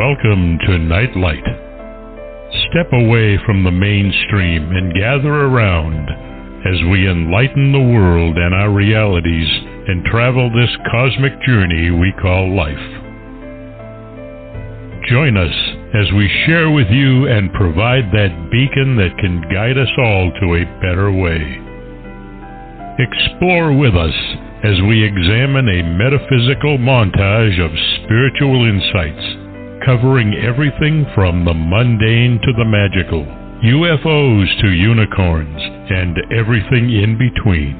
Welcome to Nightlight. Step away from the mainstream and gather around as we enlighten the world and our realities and travel this cosmic journey we call life. Join us as we share with you and provide that beacon that can guide us all to a better way. Explore with us as we examine a metaphysical montage of spiritual insights, covering everything from the mundane to the magical, UFOs to unicorns, and everything in between.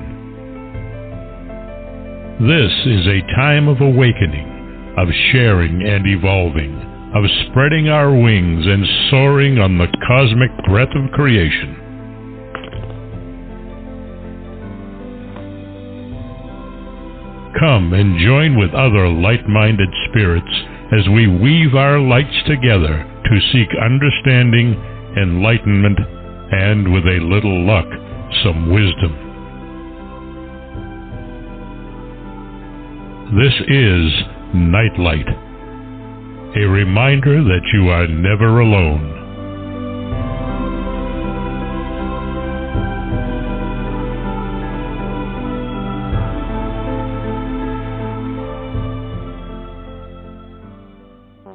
This is a time of awakening, of sharing and evolving, of spreading our wings and soaring on the cosmic breath of creation. Come and join with other light-minded spirits as we weave our lights together to seek understanding, enlightenment, and, with a little luck, some wisdom. This is Nightlight, a reminder that you are never alone.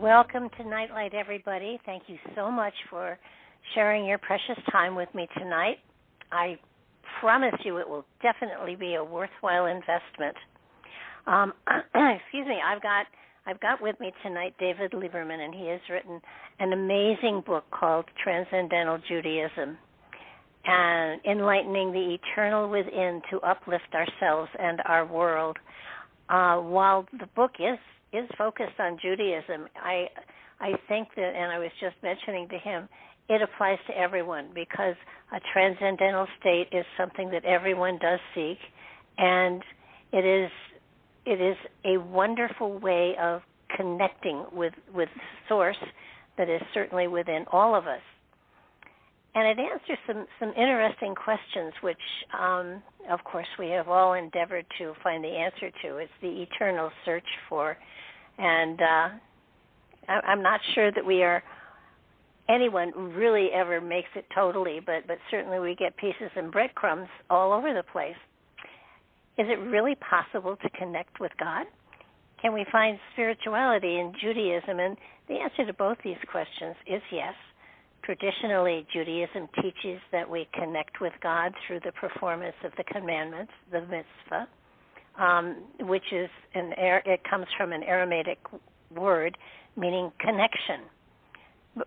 Welcome to Nightlight, everybody. Thank you so much for sharing your precious time with me tonight. I promise you it will definitely be a worthwhile investment. Excuse me, I've got with me tonight David Lieberman, and he has written an amazing book called Transcendental Judaism, and enlightening the eternal within to uplift ourselves and our world. While the book is focused on Judaism, I think that, and I was just mentioning to him, it applies to everyone, because a transcendental state is something that everyone does seek, and it is a wonderful way of connecting with Source that is certainly within all of us. And it answers some interesting questions, which, of course, we have all endeavored to find the answer to. It's the eternal search for. And I'm not sure that anyone really ever makes it totally, but certainly we get pieces and breadcrumbs all over the place. Is it really possible to connect with God? Can we find spirituality in Judaism? And the answer to both these questions is yes. Traditionally, Judaism teaches that we connect with God through the performance of the commandments, the mitzvah, which is it comes from an Aramaic word meaning connection.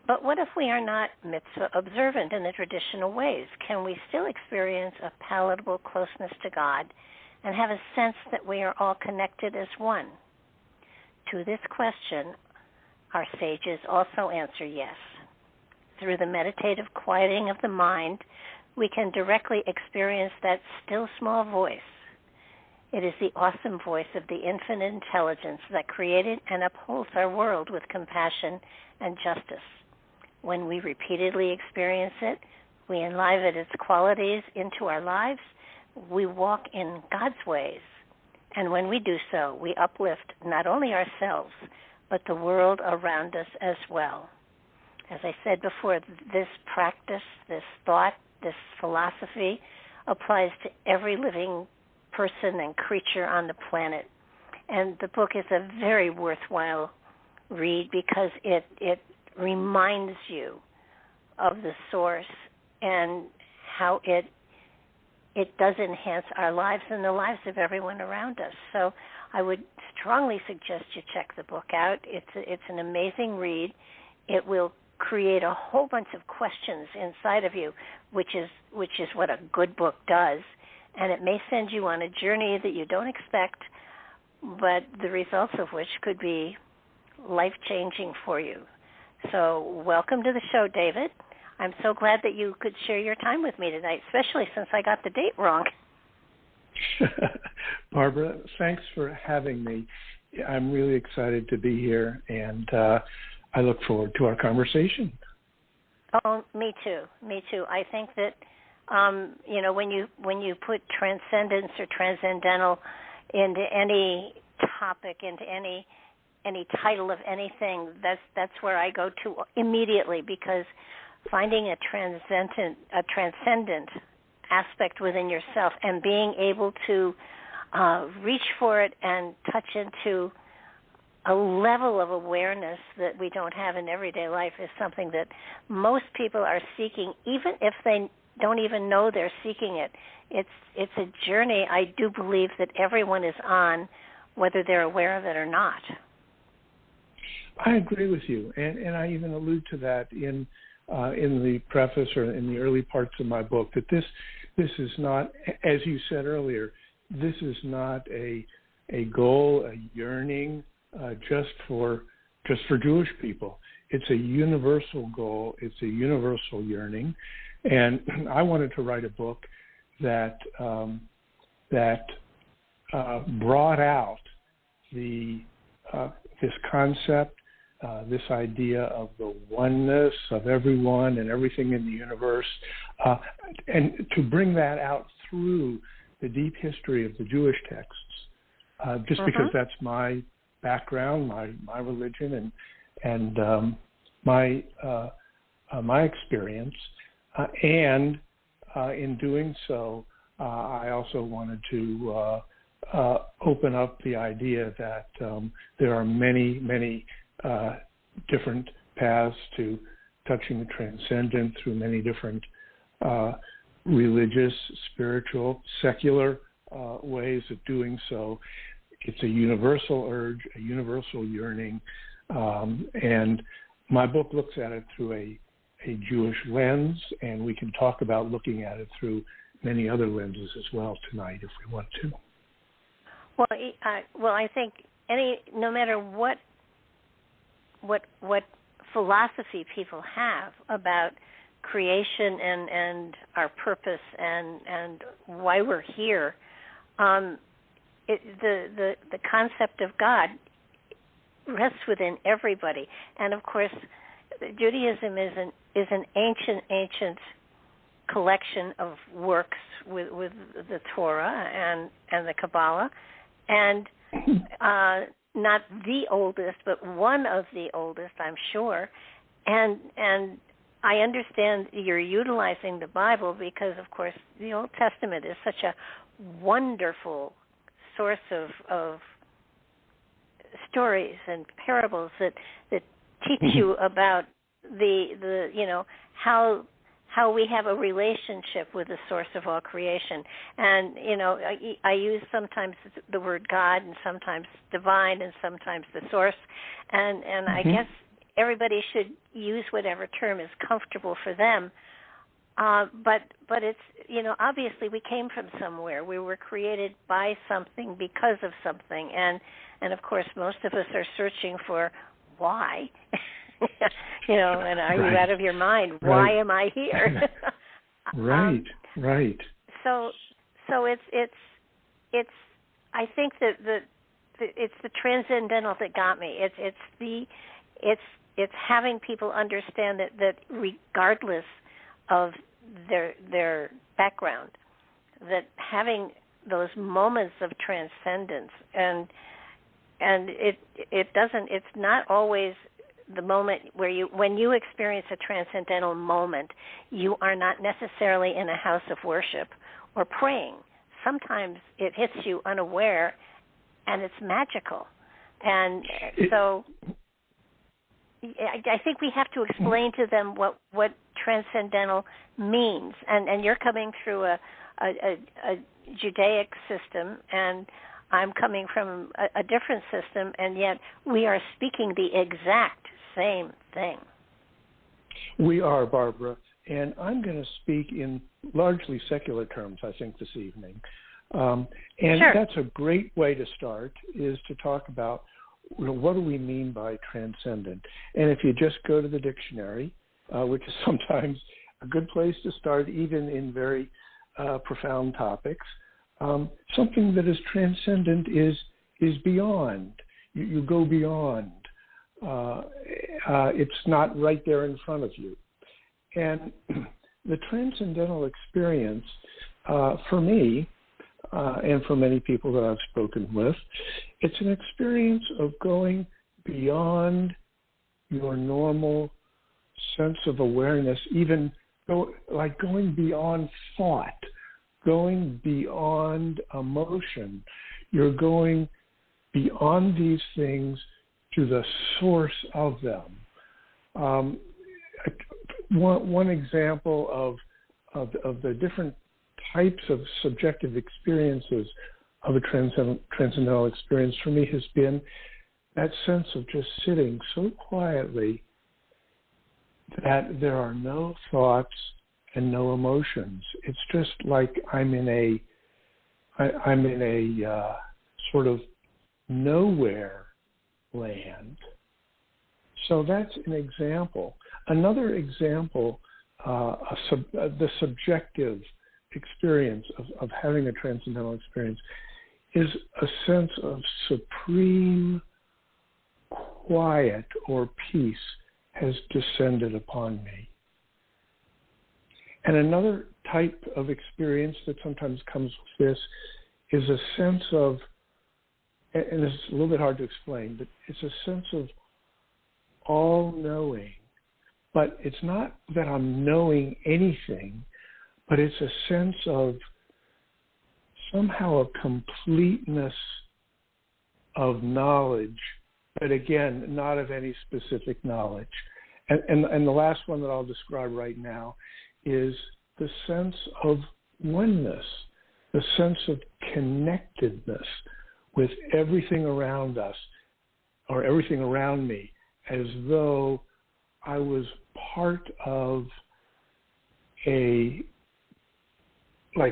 But what if we are not mitzvah-observant in the traditional ways? Can we still experience a palatable closeness to God and have a sense that we are all connected as one? To this question, our sages also answer yes. Through the meditative quieting of the mind, we can directly experience that still small voice. It is the awesome voice of the infinite intelligence that created and upholds our world with compassion and justice. When we repeatedly experience it, we enliven its qualities into our lives. We walk in God's ways. And when we do so, we uplift not only ourselves, but the world around us as well. As I said before, this practice, this thought, this philosophy applies to every living person and creature on the planet. And the book is a very worthwhile read because it reminds you of the Source and how it does enhance our lives and the lives of everyone around us. So I would strongly suggest you check the book out. It's an amazing read. It will create a whole bunch of questions inside of you, which is what a good book does. And it may send you on a journey that you don't expect, but the results of which could be life-changing for you. So welcome to the show, David. I'm so glad that you could share your time with me tonight, especially since I got the date wrong. Barbara, thanks for having me. I'm really excited to be here, and I look forward to our conversation. Oh, me too. I think that when you put transcendence or transcendental into any topic, into any any title of anything. That's where I go to immediately, because finding a transcendent aspect within yourself and being able to reach for it and touch into a level of awareness that we don't have in everyday life is something that most people are seeking, even if they don't even know they're seeking it. It's a journey I do believe that everyone is on, whether they're aware of it or not. I agree with you, and I even allude to that in the preface or in the early parts of my book, that this is not, as you said earlier, this is not a goal, a yearning just for Jewish people. It's a universal goal. It's a universal yearning, and I wanted to write a book that brought out this concept, this idea of the oneness of everyone and everything in the universe, and to bring that out through the deep history of the Jewish texts, just because that's my background, my religion, and my experience, and in doing so, I also wanted to open up the idea that there are many different paths to touching the transcendent through many different religious, spiritual, secular ways of doing so. It's a universal urge, a universal yearning, and my book looks at it through a Jewish lens, and we can talk about looking at it through many other lenses as well tonight if we want to. Well, I think no matter what philosophy people have about creation and our purpose and why we're here, the concept of God rests within everybody. And of course, Judaism is an ancient collection of works with the Torah and the Kabbalah, and not the oldest, but one of the oldest, I'm sure. And I understand you're utilizing the Bible because, of course, the Old Testament is such a wonderful source of stories and parables that teach you about the how we have a relationship with the source of all creation. And, I use sometimes the word God and sometimes divine and sometimes the source. And I guess everybody should use whatever term is comfortable for them. But it's, obviously we came from somewhere. We were created by something because of something. And of course, most of us are searching for why. And are you out of your mind? Why am I here? Right. So it's I think that it's the transcendental that got me. It's having people understand that regardless of their background, that having those moments of transcendence and it's not always the moment where when you experience a transcendental moment, you are not necessarily in a house of worship or praying. Sometimes it hits you unaware, and it's magical. And so I think we have to explain to them what transcendental means. And you're coming through a Judaic system, and I'm coming from a different system, and yet we are speaking the exact same thing. We are, Barbara, and I'm going to speak in largely secular terms, I think, this evening. And sure. That's a great way to start, is to talk about what do we mean by transcendent. And if you just go to the dictionary, which is sometimes a good place to start, even in very profound topics, something that is transcendent is beyond. You go beyond. It's not right there in front of you. And the transcendental experience, for me, and for many people that I've spoken with, it's an experience of going beyond your normal sense of awareness, even going beyond thought, going beyond emotion. You're going beyond these things to the source of them. One example of the different types of subjective experiences of a transcendental experience for me has been that sense of just sitting so quietly that there are no thoughts and no emotions. It's just like I'm in a sort of nowhere land. So that's an example. Another example, the subjective experience of having a transcendental experience is a sense of supreme quiet or peace has descended upon me. And another type of experience that sometimes comes with this is a sense of, and this is a little bit hard to explain, but it's a sense of all-knowing. But it's not that I'm knowing anything, but it's a sense of somehow a completeness of knowledge, but again, not of any specific knowledge. And the last one that I'll describe right now is the sense of oneness, the sense of connectedness with everything around us or everything around me, as though I was part of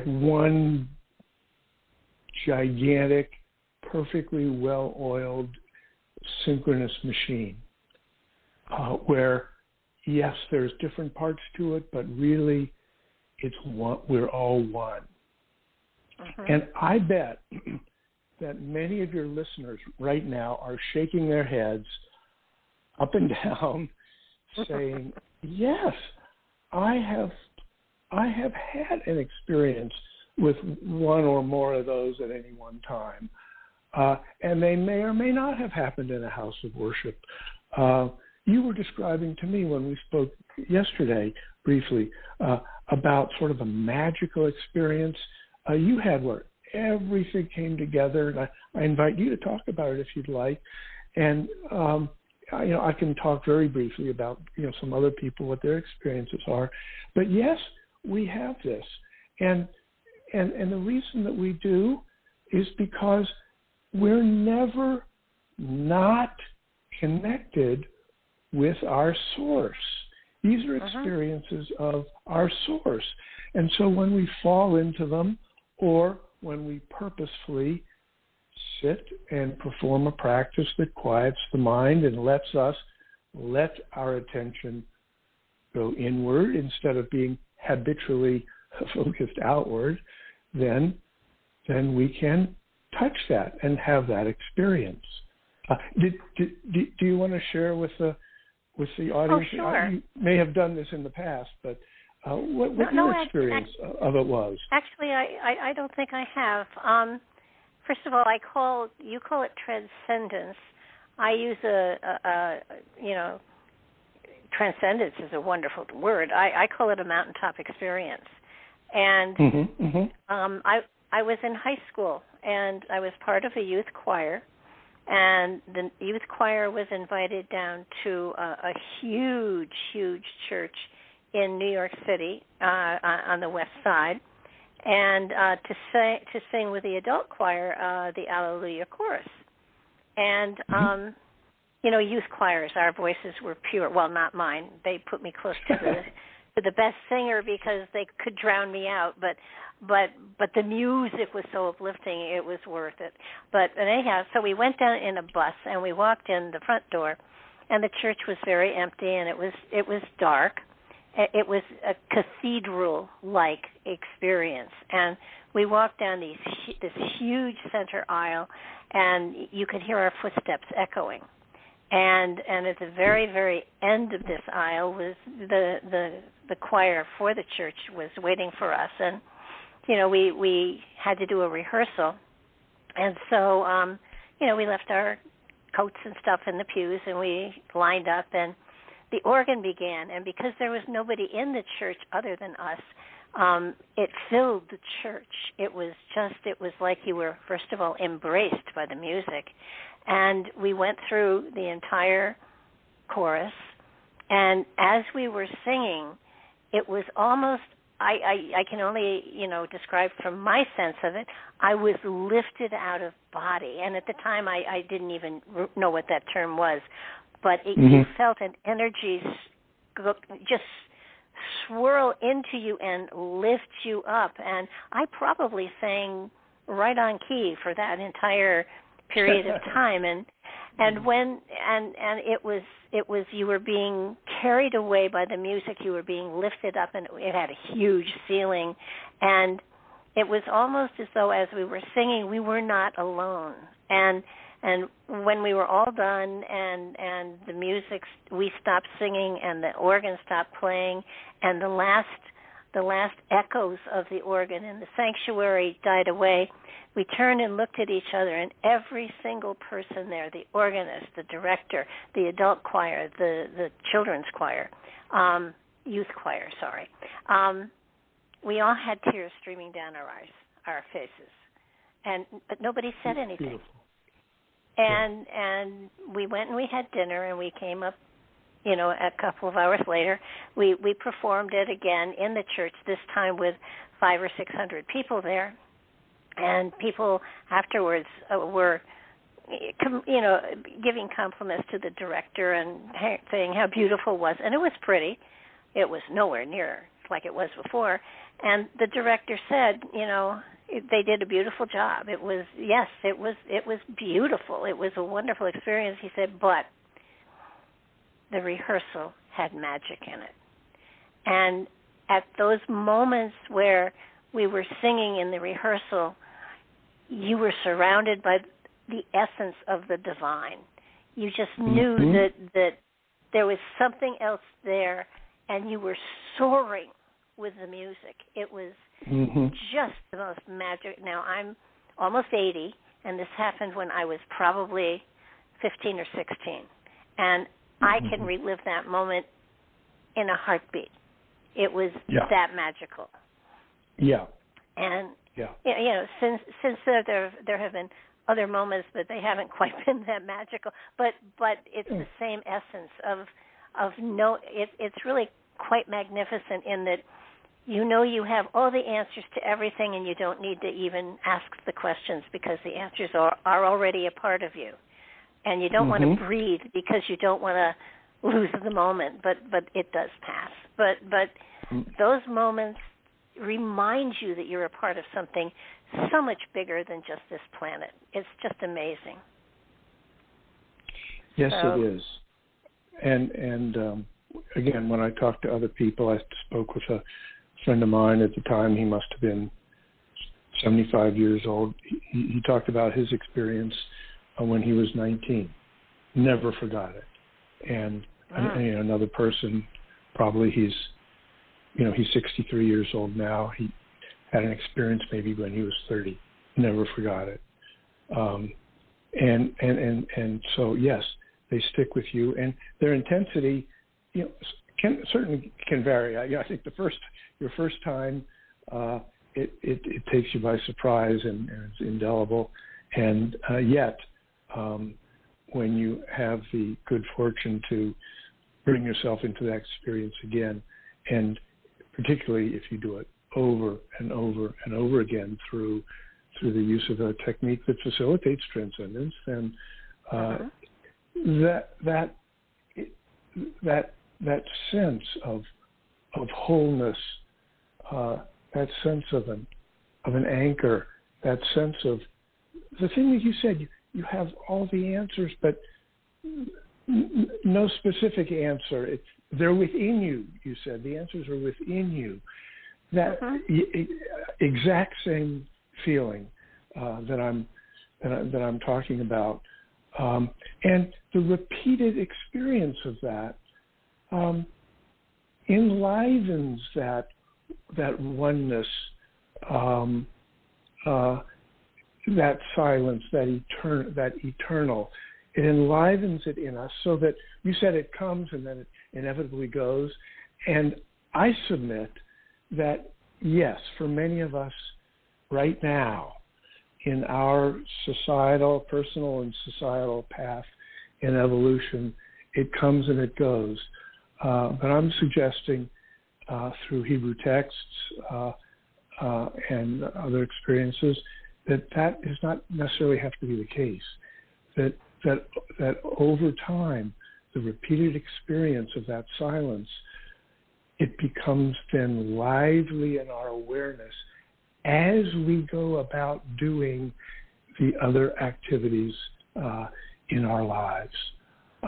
one gigantic, perfectly well-oiled, synchronous machine, where, yes, there's different parts to it, but really it's one, we're all one. Uh-huh. And I bet that many of your listeners right now are shaking their heads up and down, saying, yes, I have had an experience with one or more of those at any one time. And they may or may not have happened in a house of worship. You were describing to me when we spoke yesterday briefly about sort of a magical experience you had where everything came together. And I invite you to talk about it if you'd like. And I can talk very briefly about some other people, what their experiences are. But yes, we have this, and the reason that we do is because we're never not connected with our source. These are experiences of our source, and so when we fall into them, or when we purposefully sit and perform a practice that quiets the mind and lets us let our attention go inward instead of being habitually focused outward, then we can touch that and have that experience. Do you want to share with the audience? Oh, sure. You may have done this in the past, but what your experience of it was? Actually, I don't think I have. First of all, you call it transcendence. I use transcendence is a wonderful word. I call it a mountaintop experience. And I was in high school, and I was part of a youth choir, and the youth choir was invited down to a huge, huge church in New York City on the west side, and to sing with the adult choir the Alleluia chorus. And youth choirs, our voices were pure. Well, not mine. They put me close to the best singer because they could drown me out. But the music was so uplifting, it was worth it. But anyhow, so we went down in a bus and we walked in the front door, and the church was very empty and it was dark. It was a cathedral-like experience, and we walked down this huge center aisle, and you could hear our footsteps echoing. And at the very, very end of this aisle was the choir for the church was waiting for us, and we had to do a rehearsal, and so we left our coats and stuff in the pews, and we lined up, and the organ began. And because there was nobody in the church other than us, it filled the church. It was like you were, first of all, embraced by the music. And we went through the entire chorus, and as we were singing, it was almost, I can only, describe from my sense of it, I was lifted out of body. And at the time, I didn't even know what that term was. But you felt an energy just swirl into you and lift you up. And I probably sang right on key for that entire period of time. And it was you were being carried away by the music. You were being lifted up, and it had a huge ceiling. And it was almost as though as we were singing, we were not alone. And when we were all done and the music, we stopped singing and the organ stopped playing, and the last echoes of the organ in the sanctuary died away, we turned and looked at each other, and every single person there, the organist, the director, the adult choir, the children's choir, youth choir, sorry, we all had tears streaming down our faces, but nobody said anything. Beautiful. And we went and we had dinner, and we came up, a couple of hours later. We performed it again in the church, this time with 500 or 600 people there. And people afterwards were, giving compliments to the director and saying how beautiful it was. And it was pretty. It was nowhere near like it was before. And the director said, they did a beautiful job. It was beautiful. It was a wonderful experience. He said, but the rehearsal had magic in it. And at those moments where we were singing in the rehearsal, you were surrounded by the essence of the divine. You just knew that there was something else there, and you were soaring with the music. It was just the most magic. Now, I'm almost 80, and this happened when I was probably 15 or 16. And I can relive that moment in a heartbeat. It was that magical. Yeah. And, since there have been other moments, but they haven't quite been that magical. But it's the same essence of it's really quite magnificent in that you have all the answers to everything, and you don't need to even ask the questions because the answers are already a part of you. And you don't want to breathe because you don't want to lose the moment, but it does pass. But those moments remind you that you're a part of something so much bigger than just this planet. It's just amazing. Yes, it is. And again, when I talk to other people, I spoke with a friend of mine at the time. He must have been 75 years old. He talked about his experience when he was 19. Never forgot it. And another person, probably he's 63 years old now. He had an experience maybe when he was 30. Never forgot it. And so yes, they stick with you, and their intensity, certainly can vary. I think your first time, it takes you by surprise and it's indelible, and yet when you have the good fortune to bring yourself into that experience again, and particularly if you do it over and over and over again through the use of a technique that facilitates transcendence, then that sense of wholeness, that sense of an anchor, that sense of the thing that you said, you have all the answers, but no specific answer. They're within you. You said the answers are within you. That exact same feeling that I'm talking about, and the repeated experience of that enlivens that oneness, that silence, that eternal. It enlivens it in us so that you said it comes and then it inevitably goes. And I submit that, yes, for many of us right now in our societal, personal and societal path in evolution, it comes and it goes. But I'm suggesting through Hebrew texts and other experiences that does not necessarily have to be the case. That over time, the repeated experience of that silence, it becomes then lively in our awareness as we go about doing the other activities in our lives.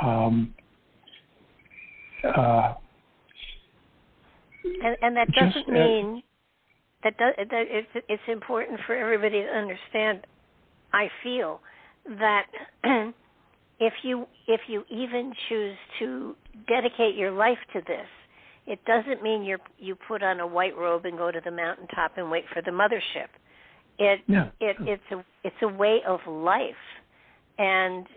And that doesn't mean that it's important for everybody to understand. I feel that if you even choose to dedicate your life to this, it doesn't mean you put on a white robe and go to the mountaintop and wait for the mothership. It's a way of life, and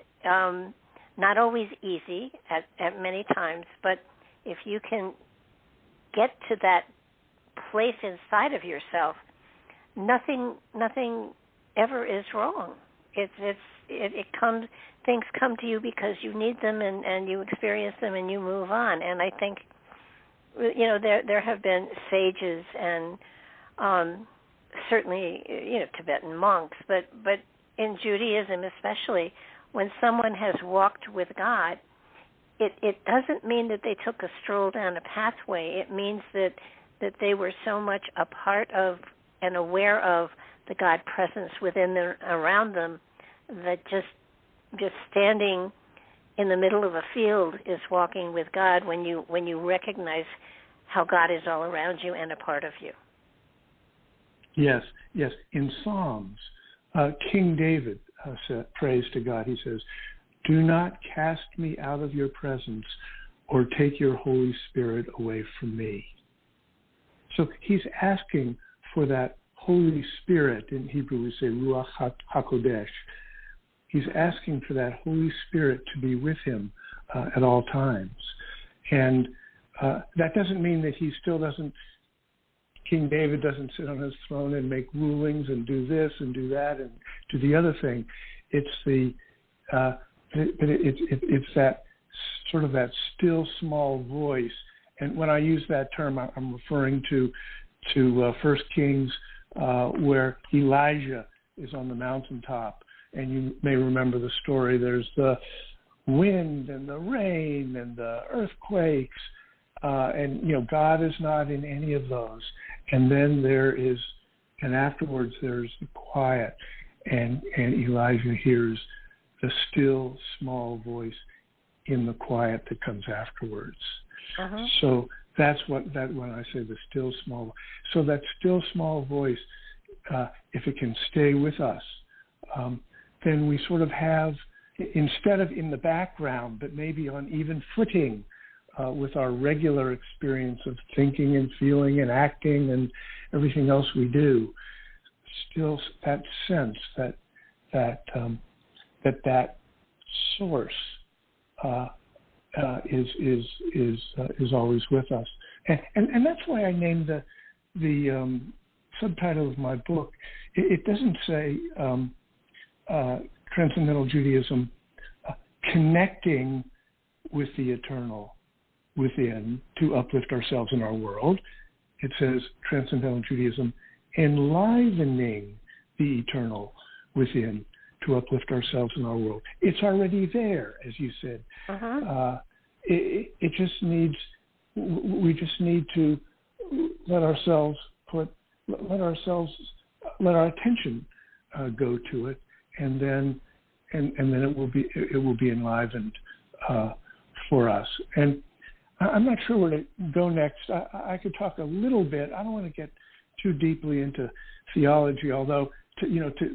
not always easy at many times. But if you can get to that place inside of yourself, nothing ever is wrong. It comes. Things come to you because you need them, and you experience them, and you move on. And I think, there have been sages and certainly Tibetan monks, but in Judaism especially, when someone has walked with God, it doesn't mean that they took a stroll down a pathway. It means that they were so much a part of and aware of the God presence within them, around them, that just standing in the middle of a field is walking with God when you recognize how God is all around you and a part of you. Yes. In Psalms, King David prays to God. He says, "Do not cast me out of your presence or take your Holy Spirit away from me." So he's asking for that Holy Spirit. In Hebrew we say Ruach HaKodesh. He's asking for that Holy Spirit to be with him at all times. And that doesn't mean that King David doesn't sit on his throne and make rulings and do this and do that and do the other thing. It's it's that sort of that still small voice. And when I use that term, I'm referring to 1 Kings, where Elijah is on the mountaintop. And you may remember the story. There's the wind and the rain and the earthquakes, and God is not in any of those. And then afterwards there's the quiet, and Elijah hears the still small voice in the quiet that comes afterwards. Uh-huh. So that's when I say the still small. So that still small voice, if it can stay with us, then we sort of have, instead of in the background, but maybe on even footing with our regular experience of thinking and feeling and acting and everything else we do, still that sense that source is always with us, and that's why I named the subtitle of my book. It doesn't say Transcendental Judaism, connecting with the eternal within to uplift ourselves in our world. It says Transcendental Judaism, enlivening the eternal within to uplift ourselves in our world. It's already there, as you said. Uh-huh. It just needs. We just need to let our attention go to it, and then it will be enlivened for us. And I'm not sure where to go next. I could talk a little bit. I don't want to get too deeply into theology, although to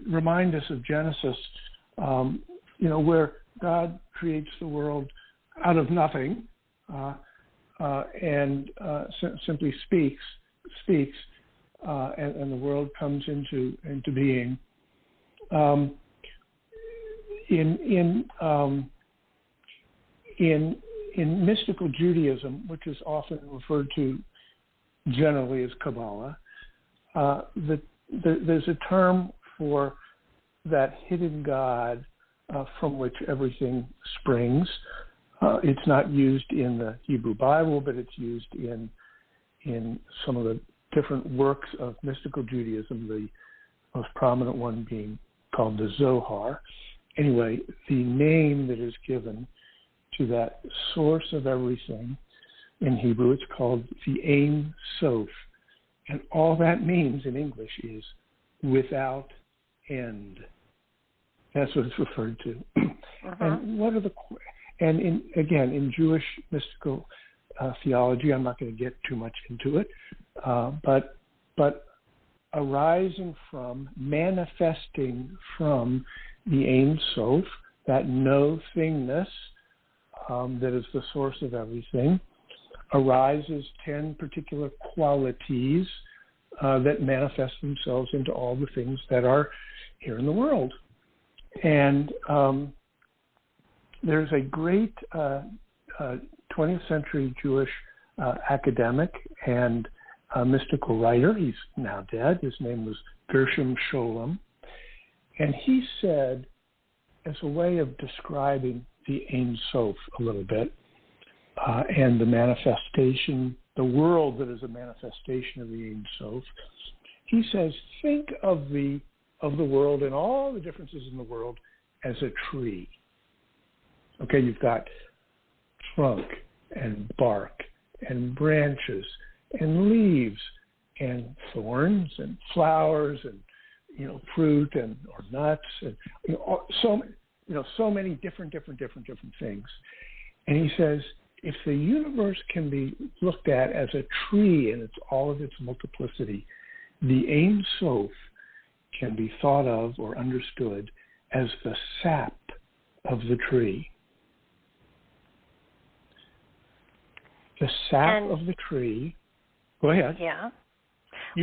remind us of Genesis, where God creates the world out of nothing and simply speaks, and the world comes into being. in mystical Judaism, which is often referred to generally as Kabbalah, there's a term for that hidden God from which everything springs. It's not used in the Hebrew Bible, but it's used in some of the different works of mystical Judaism, the most prominent one being called the Zohar. Anyway, the name that is given to that source of everything in Hebrew, it's called the Ein Sof. And all that means in English is without end. That's what it's referred to. And what are in Jewish mystical theology, I'm not going to get too much into it, but arising from, manifesting from the Ein Sof, that no-thingness that is the source of everything, arises 10 particular qualities that manifest themselves into all the things that are here in the world. And there's a great 20th century Jewish academic and mystical writer. He's now dead. His name was Gershom Scholem. And he said, as a way of describing the Ein Sof a little bit, and the manifestation, the world that is a manifestation of the Ein Sof, he says, think of the world and all the differences in the world as a tree. Okay, you've got trunk and bark and branches and leaves and thorns and flowers and fruit and or nuts and so many different things. And he says, if the universe can be looked at as a tree in all of its multiplicity, the Ein Sof can be thought of or understood as the sap of the tree. The sap of the tree. Go ahead. Yeah.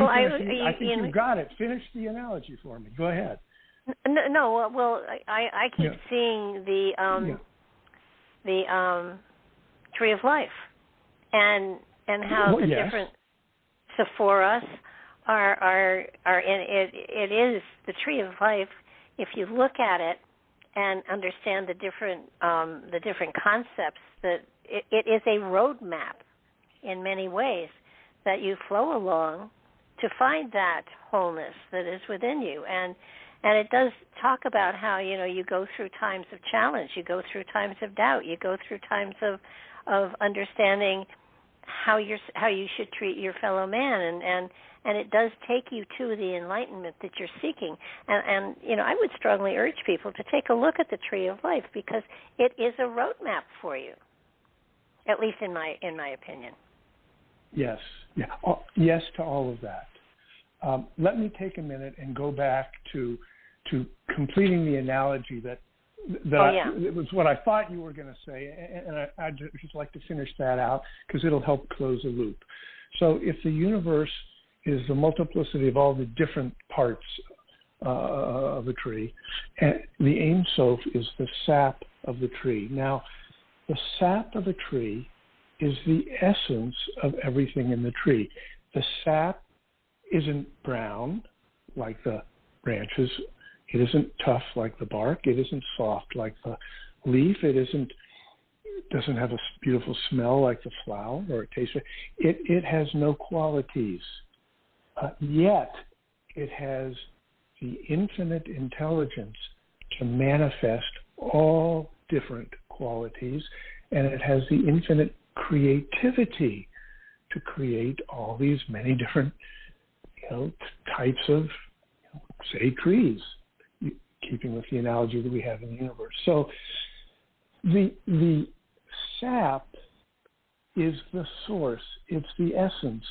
I think you've got it. Finish the analogy for me. Go ahead. No. Well, I keep seeing the tree of life, and how the different sephoras are in it. It is the tree of life. If you look at it and understand the different concepts, that it is a roadmap in many ways that you flow along to find that wholeness that is within you. And it does talk about how, you go through times of challenge, you go through times of doubt, you go through times of understanding how you should treat your fellow man, and it does take you to the enlightenment that you're seeking. And I would strongly urge people to take a look at the tree of life, because it is a roadmap for you, at least in my opinion. Yes. Yeah. Yes to all of that. Let me take a minute and go back to completing the analogy that it was what I thought you were going to say, and I'd just like to finish that out because it'll help close a loop. So if the universe is the multiplicity of all the different parts of a tree, and the Ein Sof is the sap of the tree. Now, the sap of a tree is the essence of everything in the tree. The sap isn't brown like the branches. It isn't tough like the bark. It isn't soft like the leaf. It doesn't have a beautiful smell like the flower, or it tastes. It has no qualities. Yet it has the infinite intelligence to manifest all different qualities, and it has the infinite creativity to create all these many different types of, say, trees, keeping with the analogy that we have in the universe. So the sap is the source, it's the essence,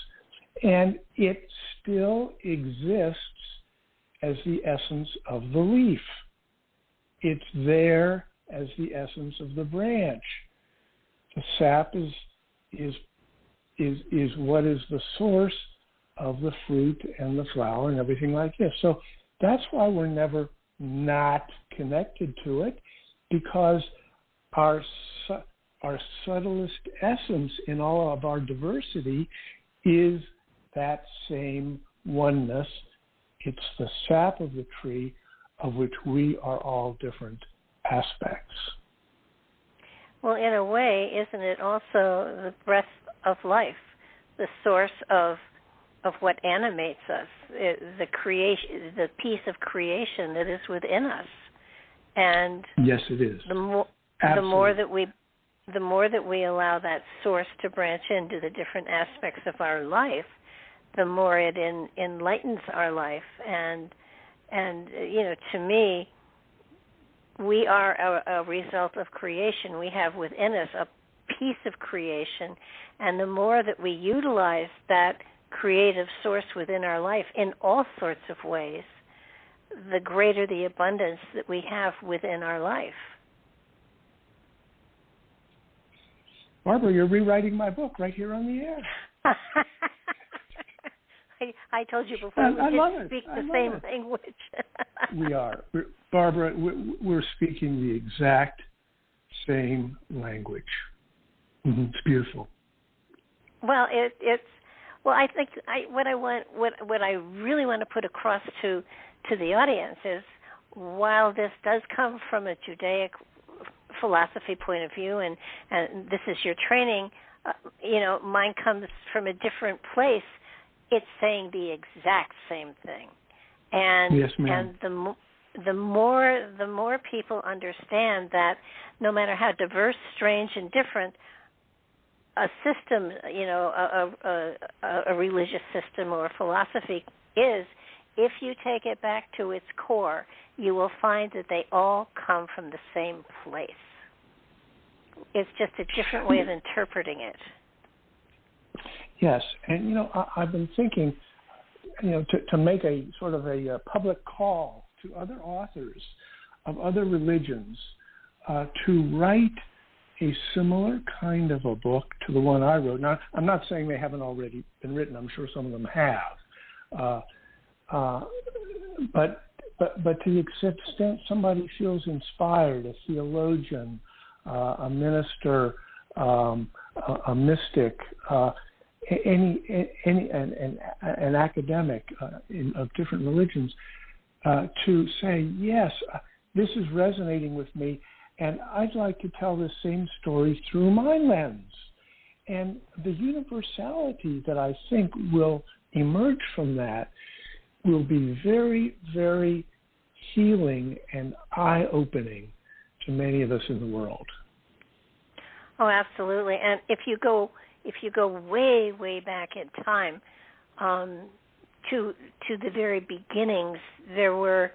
and it still exists as the essence of the leaf. It's there as the essence of the branch. The sap is what is the source of the fruit and the flower and everything like this. So that's why we're never not connected to it, because our subtlest essence in all of our diversity is that same oneness. It's the sap of the tree of which we are all different aspects. Well, in a way, isn't it also the breath of life, the source of what animates us, the creation, the piece of creation that is within us? And yes, it is. The more that we allow that source to branch into the different aspects of our life, the more it enlightens our life. And to me, we are a result of creation. We have within us a piece of creation, and the more that we utilize that creative source within our life in all sorts of ways, the greater the abundance that we have within our life. Barbara, you're rewriting my book right here on the air. I told you before we didn't speak the same language. We are. Barbara, we're speaking the exact same language. Mm-hmm. It's beautiful. Well, I think what I really want to put across to the audience is, while this does come from a Judaic philosophy point of view, and this is your training, mine comes from a different place. It's saying the exact same thing, and yes, ma'am. And the more people understand that, no matter how diverse, strange, and different a system, a religious system or a philosophy is, if you take it back to its core, you will find that they all come from the same place. It's just a different way of interpreting it. Yes, and I've been thinking, to make a sort of a public call to other authors of other religions to write a similar kind of a book to the one I wrote. Now, I'm not saying they haven't already been written. I'm sure some of them have. But to the extent somebody feels inspired, a theologian, a minister, a mystic, an academic of different religions, to say, yes, this is resonating with me, and I'd like to tell the same story through my lens. And the universality that I think will emerge from that will be very, very healing and eye-opening to many of us in the world. Oh, absolutely. And if you go way, way back in time, to the very beginnings, there were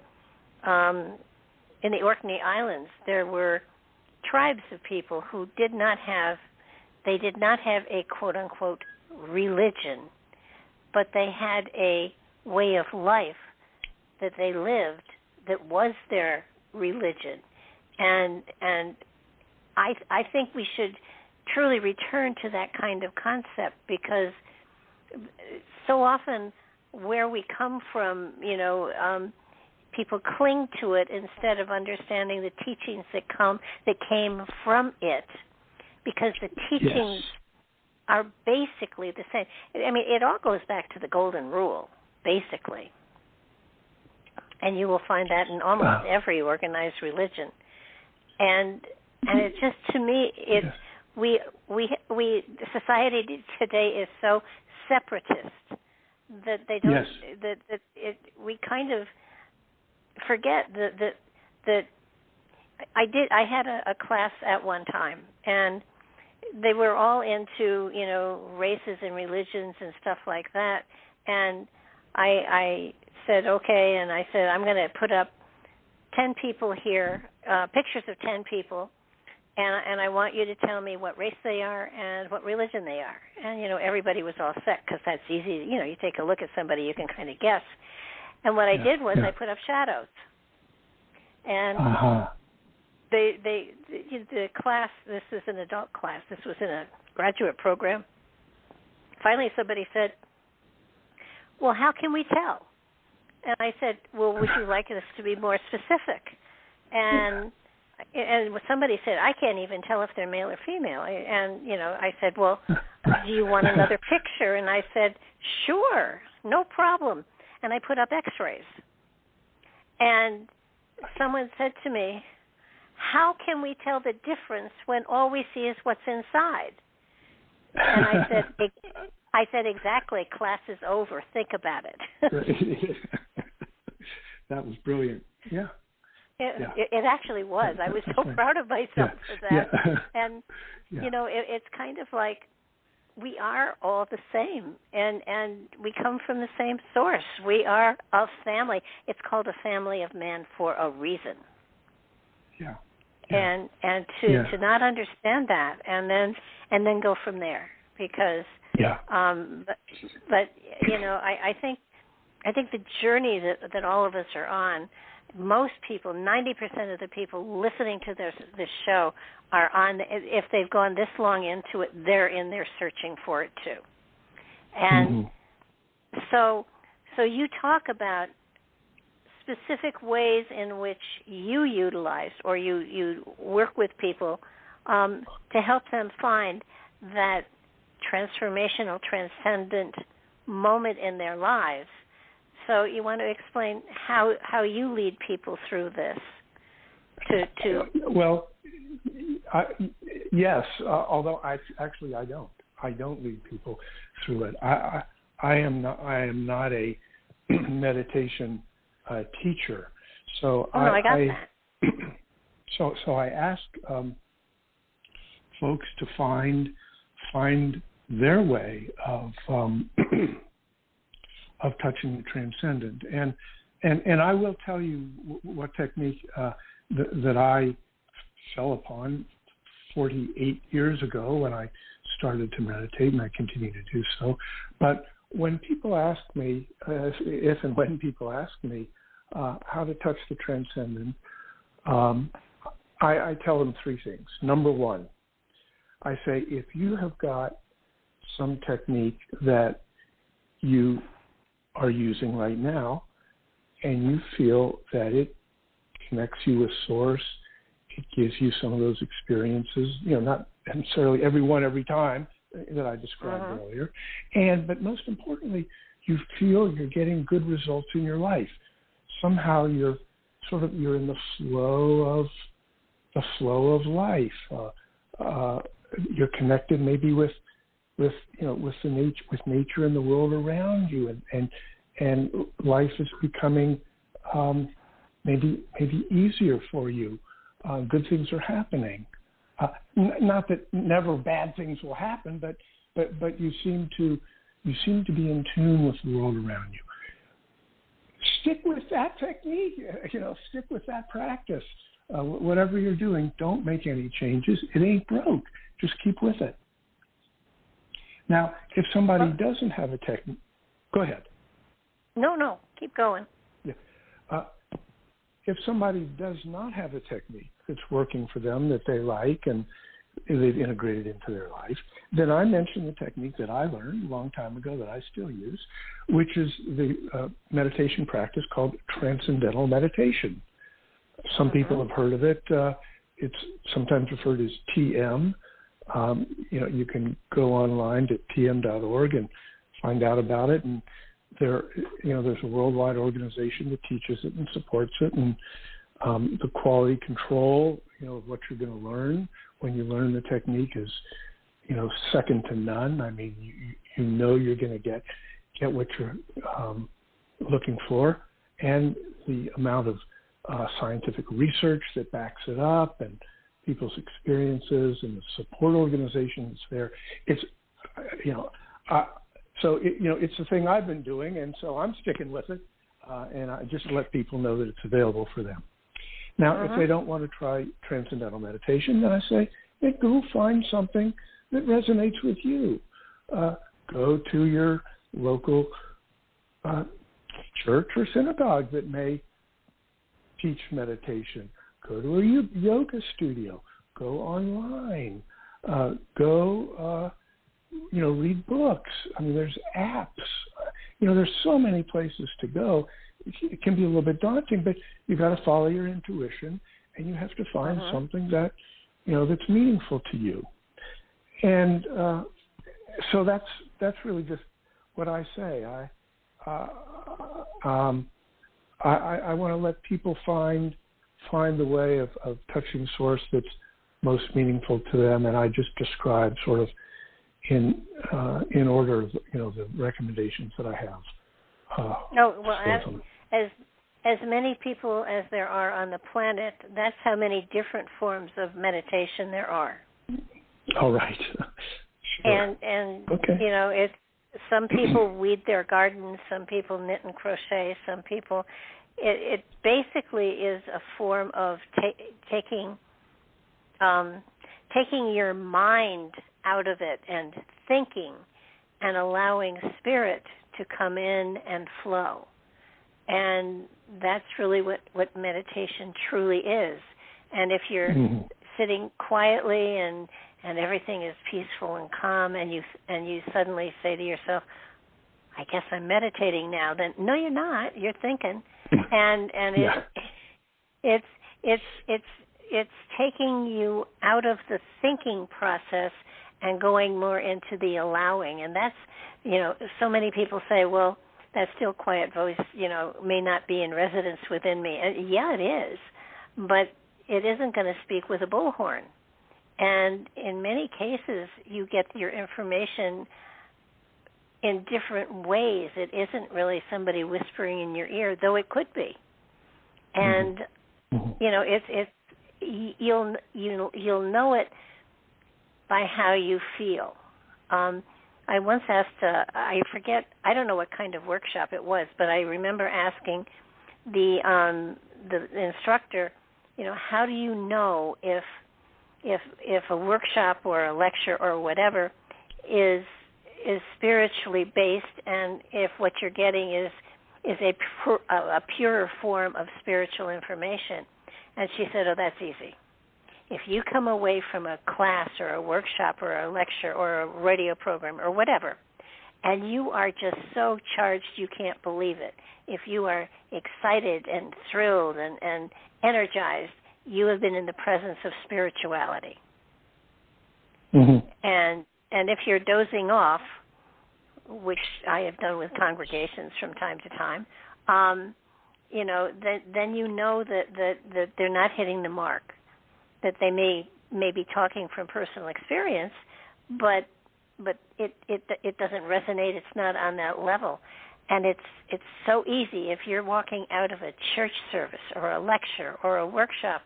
in the Orkney Islands, there were tribes of people who did not have a quote unquote religion, but they had a way of life that they lived that was their religion. And I think we should truly return to that kind of concept, because so often where we come from, people cling to it instead of understanding the teachings that came from it, because the teachings are basically the same. I mean, it all goes back to the Golden Rule, basically, and you will find that in almost every organized religion. And it just, to me, society today is so separatist that they don't we kind of forget that I had a class at one time, and they were all into races and religions and stuff like that, and I said okay, and I said I'm going to put up 10 people here, pictures of 10 people, and I want you to tell me what race they are and what religion they are. And everybody was all set, because that's easy. You take a look at somebody, you can kind of guess. And what I did was I put up shadows. And the class, this is an adult class, this was in a graduate program. Finally somebody said, well, how can we tell? And I said, well, would you like us to be more specific? And somebody said, I can't even tell if they're male or female. And, I said, well, do you want another picture? And I said, sure, no problem. And I put up x-rays. And someone said to me, how can we tell the difference when all we see is what's inside? And I said, exactly, class is over. Think about it. That was brilliant. Yeah. It actually was. I was so proud of myself for that. Yeah. And, it's kind of like we are all the same, and we come from the same source. We are a family. It's called a family of man for a reason. Yeah. And to not understand that and then go from there, because but I think the journey that all of us are on, most people, 90% of the people listening to this show are on. If they've gone this long into it, they're in there searching for it too. And so you talk about specific ways in which you utilize or you work with people to help them find that transformational, transcendent moment in their lives. So you want to explain how you lead people through this? Well, yes. Although I don't lead people through it. I am not a meditation teacher. So I got that. So I ask folks to find their way of touching the transcendent, and I will tell you what technique that I fell upon 48 years ago when I started to meditate, and I continue to do so. But when people ask me, if and when people ask me how to touch the transcendent, I tell them three things. Number one, I say, if you have got some technique that you are using right now and you feel that it connects you with Source, it gives you some of those experiences, not necessarily every time that I described earlier, but most importantly, you feel you're getting good results in your life. Somehow you're in the flow of life. You're connected maybe with nature and the world around you, and life is becoming maybe easier for you. Good things are happening. Not that never bad things will happen, but you seem to be in tune with the world around you. Stick with that technique. Stick with that practice. Whatever you're doing, don't make any changes. It ain't broke. Just keep with it. Now, if somebody doesn't have a technique, go ahead. No, keep going. Yeah. If somebody does not have a technique that's working for them, that they like, and they've integrated into their life, then I mention the technique that I learned a long time ago that I still use, which is the meditation practice called Transcendental Meditation. Some people have heard of it. It's sometimes referred as TM. You can go online to tm.org and find out about it. And there's a worldwide organization that teaches it and supports it. And the quality control, of what you're going to learn when you learn the technique is, second to none. I mean, you're going to get what you're looking for, and the amount of scientific research that backs it up, and people's experiences, and the support organizations there. It's, it's the thing I've been doing, and so I'm sticking with it, and I just let people know that it's available for them. Now, if they don't want to try transcendental meditation, then I say, hey, go find something that resonates with you. Go to your local church or synagogue that may teach meditation. Go to a yoga studio. Go online. Read books. I mean, there's apps. There's so many places to go. it can be a little bit daunting, but you got to follow your intuition, and you have to find something that, that's meaningful to you. And so that's really just what I say. I want to let people find the way of touching Source that's most meaningful to them, and I just describe sort of in order, the recommendations that I have. As many people as there are on the planet, that's how many different forms of meditation there are. All right. Sure. And okay. it's some people weed their gardens, some people knit and crochet, some people. It basically is a form of taking your mind out of it and thinking, and allowing spirit to come in and flow. And that's really what meditation truly is. And if you're sitting quietly and everything is peaceful and calm, and you suddenly say to yourself, I guess I'm meditating now, then no, you're not. You're thinking. And it's taking you out of the thinking process and going more into the allowing. And that's, so many people say, well, that still quiet voice, may not be in residence within me. And yeah, it is, but it isn't going to speak with a bullhorn. And in many cases, you get your information in different ways. It isn't really somebody whispering in your ear, though it could be. And you'll know it by how you feel. I once asked, I don't know what kind of workshop it was, but I remember asking the instructor, how do you know if a workshop or a lecture or whatever is spiritually based, and if what you're getting is a purer form of spiritual information? And she said, oh, that's easy. If you come away from a class or a workshop or a lecture or a radio program or whatever, and you are just so charged you can't believe it, if you are excited and thrilled and energized, you have been in the presence of spirituality. And if you're dozing off, which I have done with congregations from time to time, then you know that they're not hitting the mark, that they may be talking from personal experience, but it doesn't resonate. It's not on that level. And it's so easy. If you're walking out of a church service or a lecture or a workshop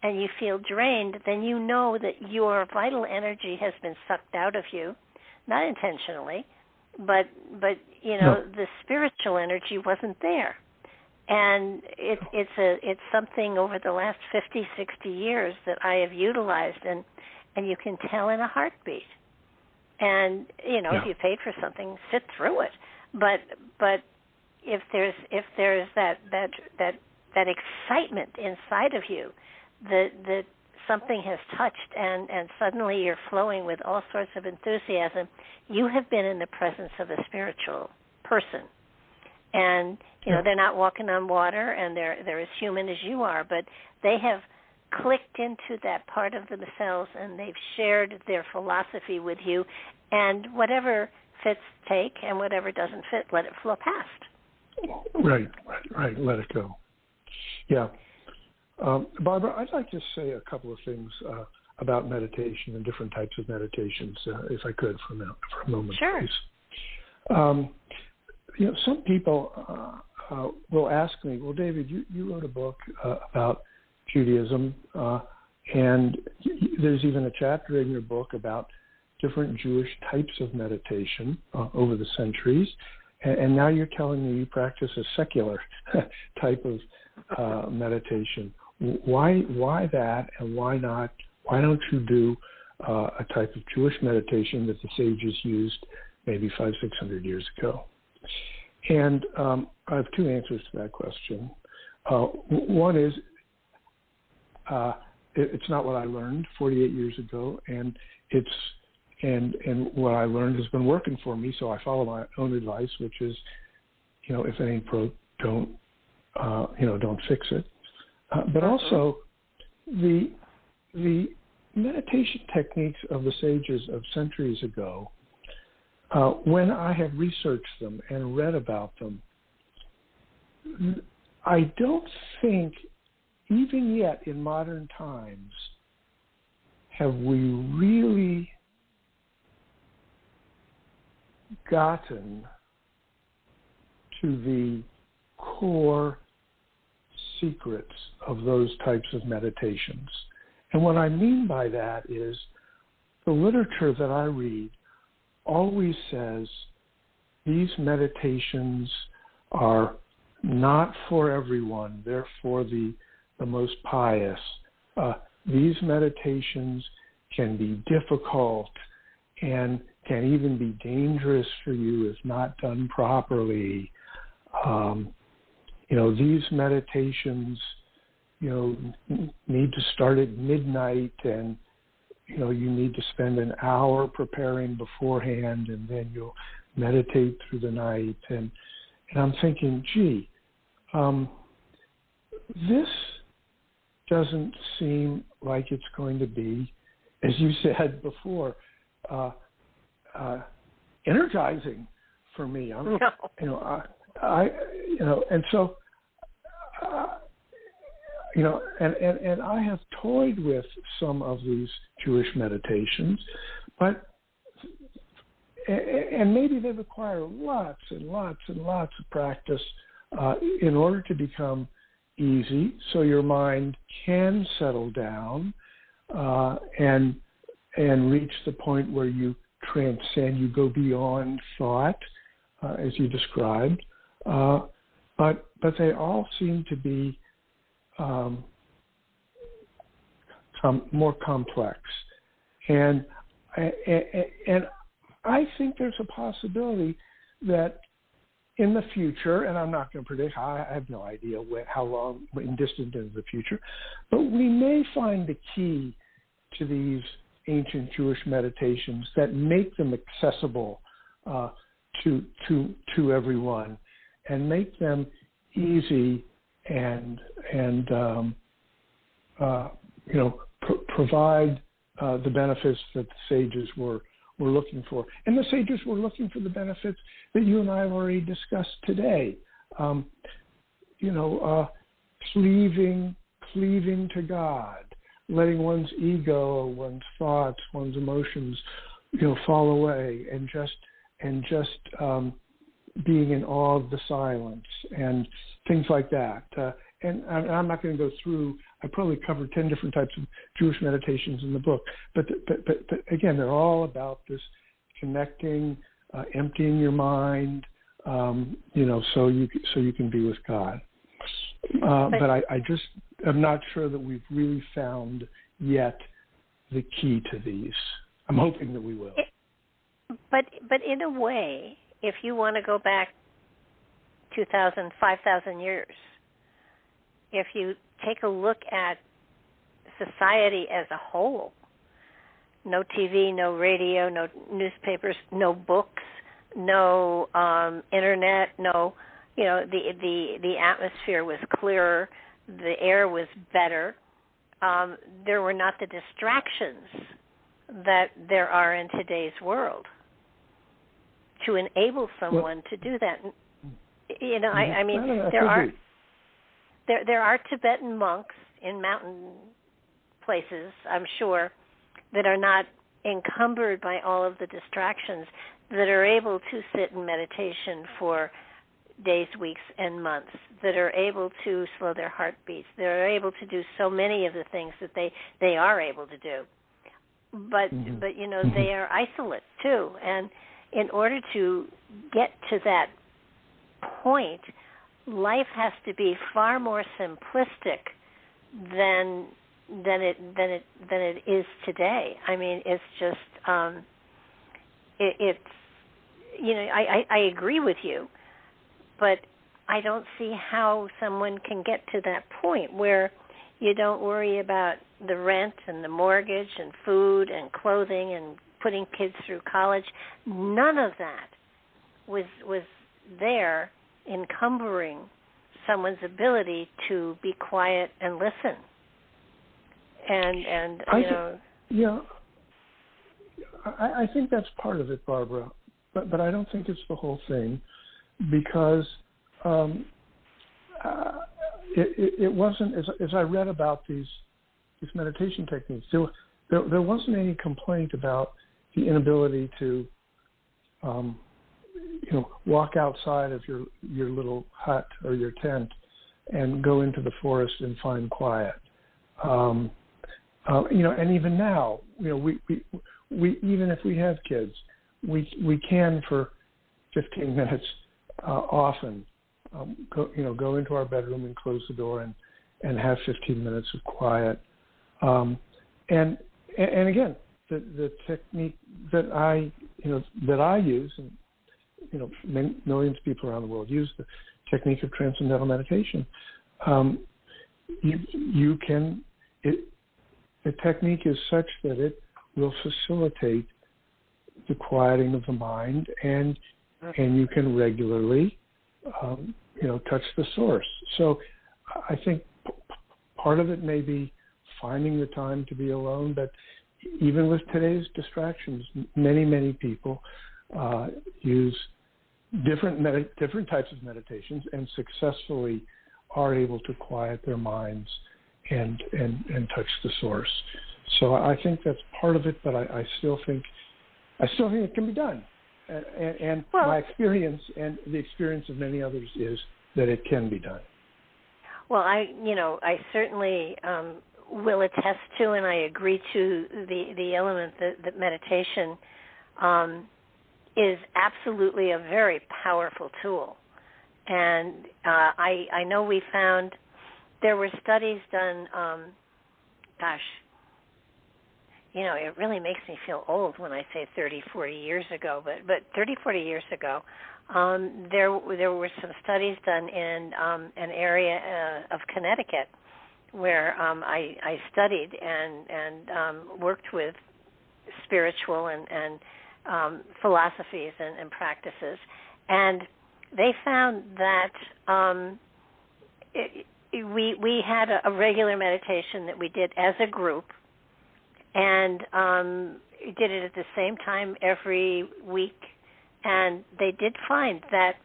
and you feel drained, then you know that your vital energy has been sucked out of you, not intentionally, but the spiritual energy wasn't there. And it's something over the last 50, 60 years that I have utilized, and you can tell in a heartbeat. And if you paid for something, sit through it. But if there's that excitement inside of you that something has touched, and suddenly you're flowing with all sorts of enthusiasm, you have been in the presence of a spiritual person. And they're not walking on water, and they're as human as you are, but they have clicked into that part of themselves, and they've shared their philosophy with you. And whatever fits, take, and whatever doesn't fit, let it flow past. Right. Let it go. Yeah. Barbara, I'd like to say a couple of things about meditation and different types of meditations, if I could, for a moment, sure. Please. Some people will ask me, well, David, you wrote a book about Judaism, and there's even a chapter in your book about different Jewish types of meditation over the centuries, and now you're telling me you practice a secular type of meditation. Why that, and why not? Why don't you do a type of Jewish meditation that the sages used maybe 500-600 years ago? And I have two answers to that question. One is it's not what I learned 48 years ago, and what I learned has been working for me. So I follow my own advice, which is, if it ain't broke, don't don't fix it. But also the meditation techniques of the sages of centuries ago, when I have researched them and read about them, I don't think, even yet in modern times, have we really gotten to the core secrets of those types of meditations. And what I mean by that is the literature that I read always says these meditations are not for everyone. They're for the most pious. These meditations can be difficult and can even be dangerous for you if not done properly. These meditations, need to start at midnight, and you need to spend an hour preparing beforehand, and then you'll meditate through the night. And I'm thinking, this doesn't seem like it's going to be, as you said before, energizing for me. And so, and I have toyed with some of these Jewish meditations, and maybe they require lots and lots and lots of practice in order to become easy, so your mind can settle down and reach the point where you transcend, you go beyond thought, as you described. But they all seem to be more complex, and I think there's a possibility that in the future, and I'm not going to predict, I have no idea how long in distant into the future, but we may find the key to these ancient Jewish meditations that make them accessible to everyone, and make them easy and provide the benefits that the sages were looking for. And the sages were looking for the benefits that you and I have already discussed today. Cleaving to God, letting one's ego, one's thoughts, one's emotions, fall away, and just being in awe of the silence and things like that. And I'm not going to go through. I probably covered 10 different types of Jewish meditations in the book. But again, they're all about this connecting, emptying your mind, so you can be with God. But I just am not sure that we've really found yet the key to these. I'm hoping that we will. But in a way, if you want to go back 2,000, 5,000 years, if you take a look at society as a whole, no TV, no radio, no newspapers, no books, no internet, the atmosphere was clearer, the air was better. There were not the distractions that there are in today's world to enable someone to do that. There are Tibetan monks in mountain places, I'm sure, that are not encumbered by all of the distractions, that are able to sit in meditation for days, weeks, and months, that are able to slow their heartbeats, that are able to do so many of the things that they are able to do. But they are isolate too, and in order to get to that point, life has to be far more simplistic than it is today. I mean, it's just I agree with you, but I don't see how someone can get to that point where you don't worry about the rent and the mortgage and food and clothing and putting kids through college. None of that was there encumbering someone's ability to be quiet and listen. And I think that's part of it, Barbara, but I don't think it's the whole thing, because it wasn't, as I read about these meditation techniques, there wasn't any complaint about the inability to walk outside of your little hut or your tent and go into the forest and find quiet. And even now, we even if we have kids, we can for 15 minutes often go into our bedroom and close the door and have 15 minutes of quiet. And again, the technique that I use, and millions of people around the world use the technique of transcendental meditation. The technique is such that it will facilitate the quieting of the mind, and you can regularly, touch the source. So I think part of it may be finding the time to be alone, but even with today's distractions, many people use different types of meditations and successfully are able to quiet their minds and touch the source. So I think that's part of it, but I still think it can be done. And my experience and the experience of many others is that it can be done. Well, I certainly will attest to, and I agree to the element that meditation is absolutely a very powerful tool. And I know we found there were studies done, it really makes me feel old when I say 30, 40 years ago, but 30, 40 years ago, there were some studies done in an area of Connecticut where I studied and worked with spiritual and philosophies and practices, and they found that we had a regular meditation that we did as a group, and did it at the same time every week, and they did find that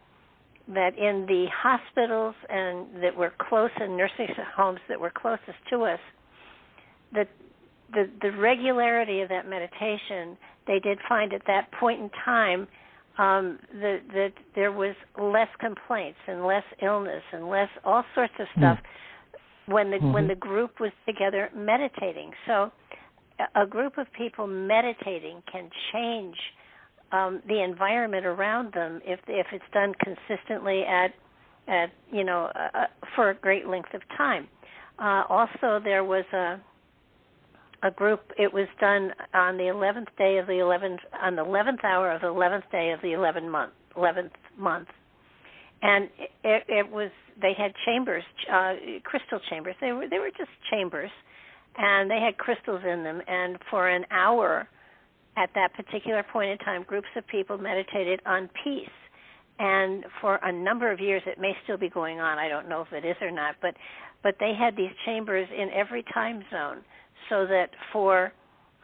in the hospitals and that were close, and nursing homes that were closest to us, that the regularity of that meditation, they did find at that point in time that there was less complaints and less illness and less all sorts of stuff when the group was together meditating. So a group of people meditating can change the environment around them if it's done consistently for a great length of time. Also, there was a group. It was done on the 11th day of the 11th hour of the 11th day of the 11th month, and it was. They had chambers, crystal chambers. They were just chambers, and they had crystals in them. And for an hour, at that particular point in time, groups of people meditated on peace. And for a number of years, it may still be going on. I don't know if it is or not, but they had these chambers in every time zone, so that for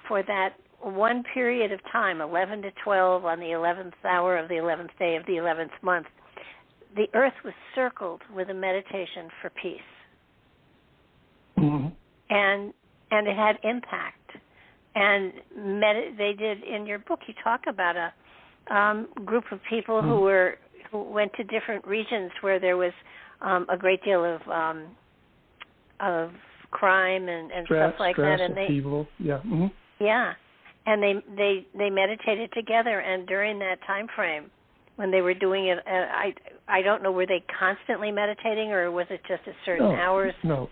that one period of time, 11 to 12 on the 11th hour of the 11th day of the 11th month, the earth was circled with a meditation for peace. Mm-hmm. And it had impact. And they did, in your book, you talk about a group of people who went to different regions where there was a great deal of crime and stress, stuff like that, and upheaval. And they meditated together. And during that time frame, when they were doing it, I don't know, were they constantly meditating, or was it just at certain hours? No,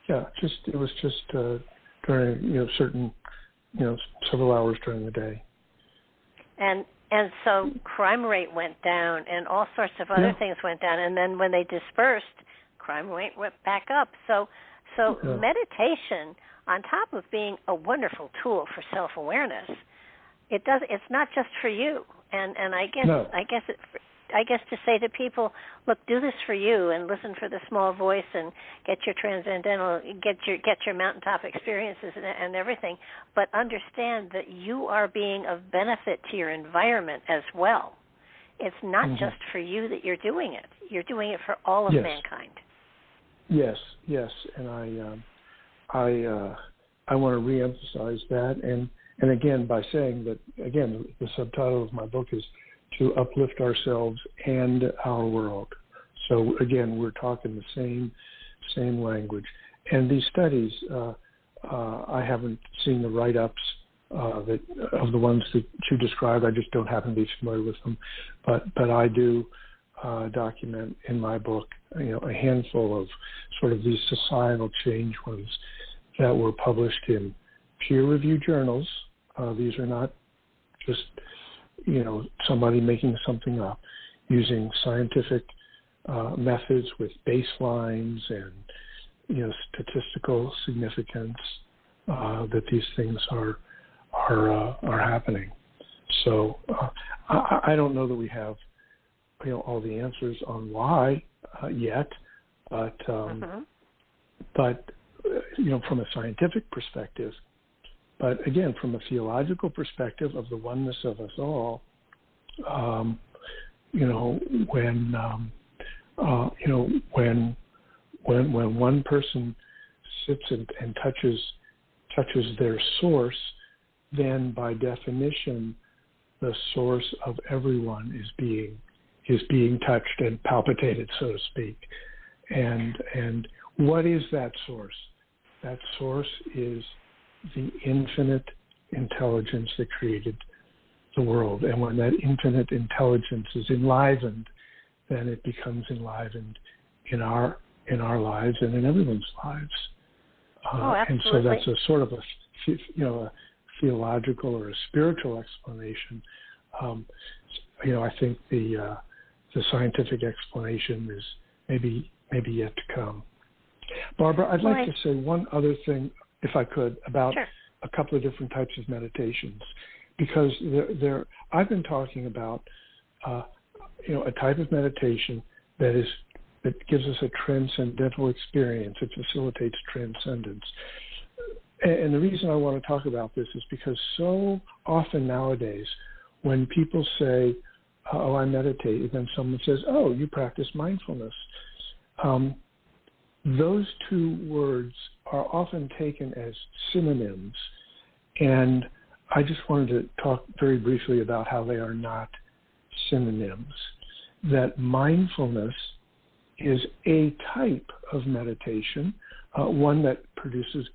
it was just during certain several hours during the day. And so crime rate went down, and all sorts of other things went down. And then when they dispersed, crime rate went back up. So meditation, on top of being a wonderful tool for self-awareness, it's not just for you. And I guess I guess to say to people, look, do this for you, and listen for the small voice, and get your transcendental, get your mountaintop experiences and everything. But understand that you are being of benefit to your environment as well. It's not just for you that you're doing it. You're doing it for all of mankind. Yes, and I want to reemphasize that, and again by saying that again the subtitle of my book is to uplift ourselves and our world. So again, we're talking the same language. And these studies, I haven't seen the write-ups that of the ones that you described. I just don't happen to be familiar with them, but I do document in my book, a handful of sort of these societal change ones that were published in peer-reviewed journals. These are not just somebody making something up, using scientific methods with baselines and statistical significance that these things are happening. So I don't know that we have all the answers on why yet, but from a scientific perspective, but again from a theological perspective of the oneness of us all, when one person sits and touches their source, then by definition the source of everyone is being touched and palpitated, so to speak. And what is that source? That source is the infinite intelligence that created the world. And when that infinite intelligence is enlivened, then it becomes enlivened in our lives and in everyone's lives. And so that's a sort of a theological or a spiritual explanation. I think the scientific explanation is maybe yet to come. Barbara, I'd like to say one other thing, if I could, about a couple of different types of meditations, because I've been talking about a type of meditation that gives us a transcendental experience. It facilitates transcendence. And the reason I want to talk about this is because so often nowadays, when people say, "Oh, I meditate," and then someone says, "Oh, you practice mindfulness," those two words are often taken as synonyms. And I just wanted to talk very briefly about how they are not synonyms. That mindfulness is a type of meditation, one that produces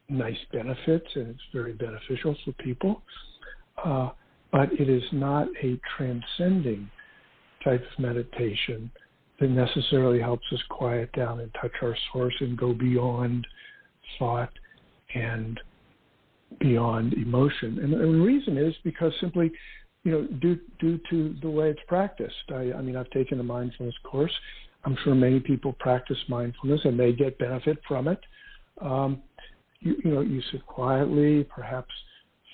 nice benefits, and it's very beneficial for people. But it is not a transcending type of meditation that necessarily helps us quiet down and touch our source and go beyond thought and beyond emotion. And the reason is because simply, due to the way it's practiced. I've taken a mindfulness course. I'm sure many people practice mindfulness and they get benefit from it. You sit quietly, perhaps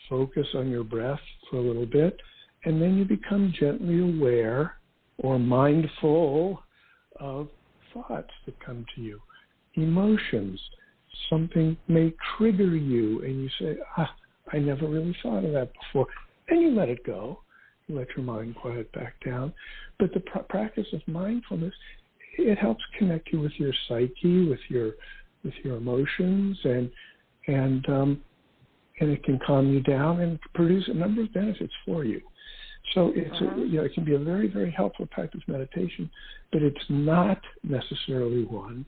focus on your breath for a little bit, and then you become gently aware or mindful of thoughts that come to you, emotions. Something may trigger you, and you say, I never really thought of that before. And you let it go. You let your mind quiet back down. But the practice of mindfulness, it helps connect you with your psyche, with your emotions, and it can calm you down and produce a number of benefits for you. So it can be a very, very helpful type of meditation, but it's not necessarily one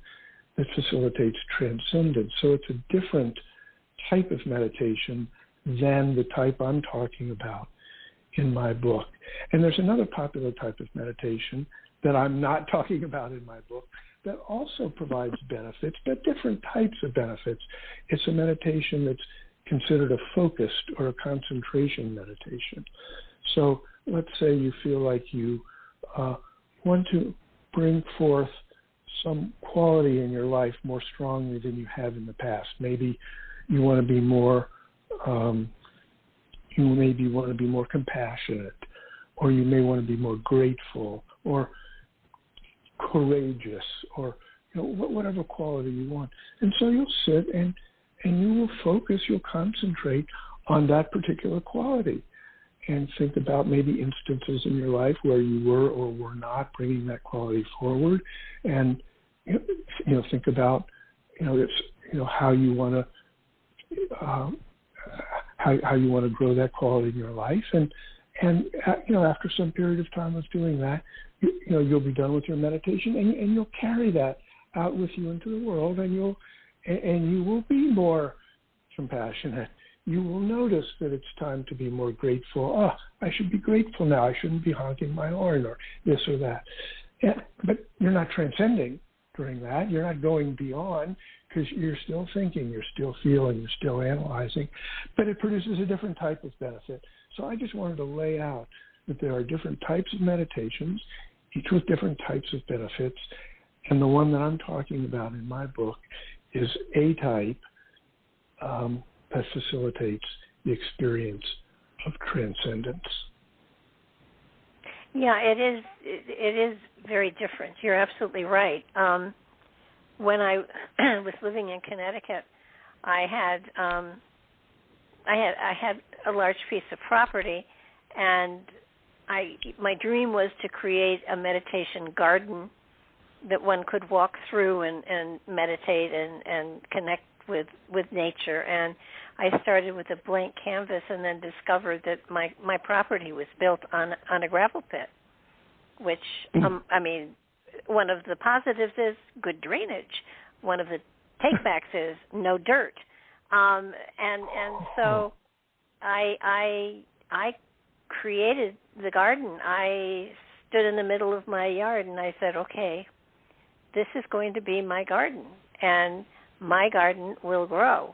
that facilitates transcendence. So it's a different type of meditation than the type I'm talking about in my book. And there's another popular type of meditation that I'm not talking about in my book that also provides benefits, but different types of benefits. It's a meditation that's considered a focused or a concentration meditation. So let's say you feel like you want to bring forth some quality in your life more strongly than you have in the past. Maybe you want to be more, compassionate, or you may want to be more grateful, or courageous, or whatever quality you want. And so you'll sit and you will focus, you'll concentrate on that particular quality and think about maybe instances in your life where you were or were not bringing that quality forward, and think about how you want to how you want to grow that quality in your life, and after some period of time of doing that, you'll be done with your meditation, and you'll carry that out with you into the world, and you will be more compassionate. You will notice that it's time to be more grateful. Oh, I should be grateful now. I shouldn't be honking my horn or this or that. But you're not transcending during that. You're not going beyond, because you're still thinking, you're still feeling, you're still analyzing. But it produces a different type of benefit. So I just wanted to lay out that there are different types of meditations, each with different types of benefits. And the one that I'm talking about in my book is a type that facilitates the experience of transcendence. Yeah, it is very different. You're absolutely right. When I was living in Connecticut, I had a large piece of property, and my dream was to create a meditation garden that one could walk through and meditate and connect with nature. And I started with a blank canvas, and then discovered that my property was built on a gravel pit, which one of the positives is good drainage. One of the takebacks is no dirt. And so I created the garden. I stood in the middle of my yard, and I said, okay, this is going to be my garden, and my garden will grow.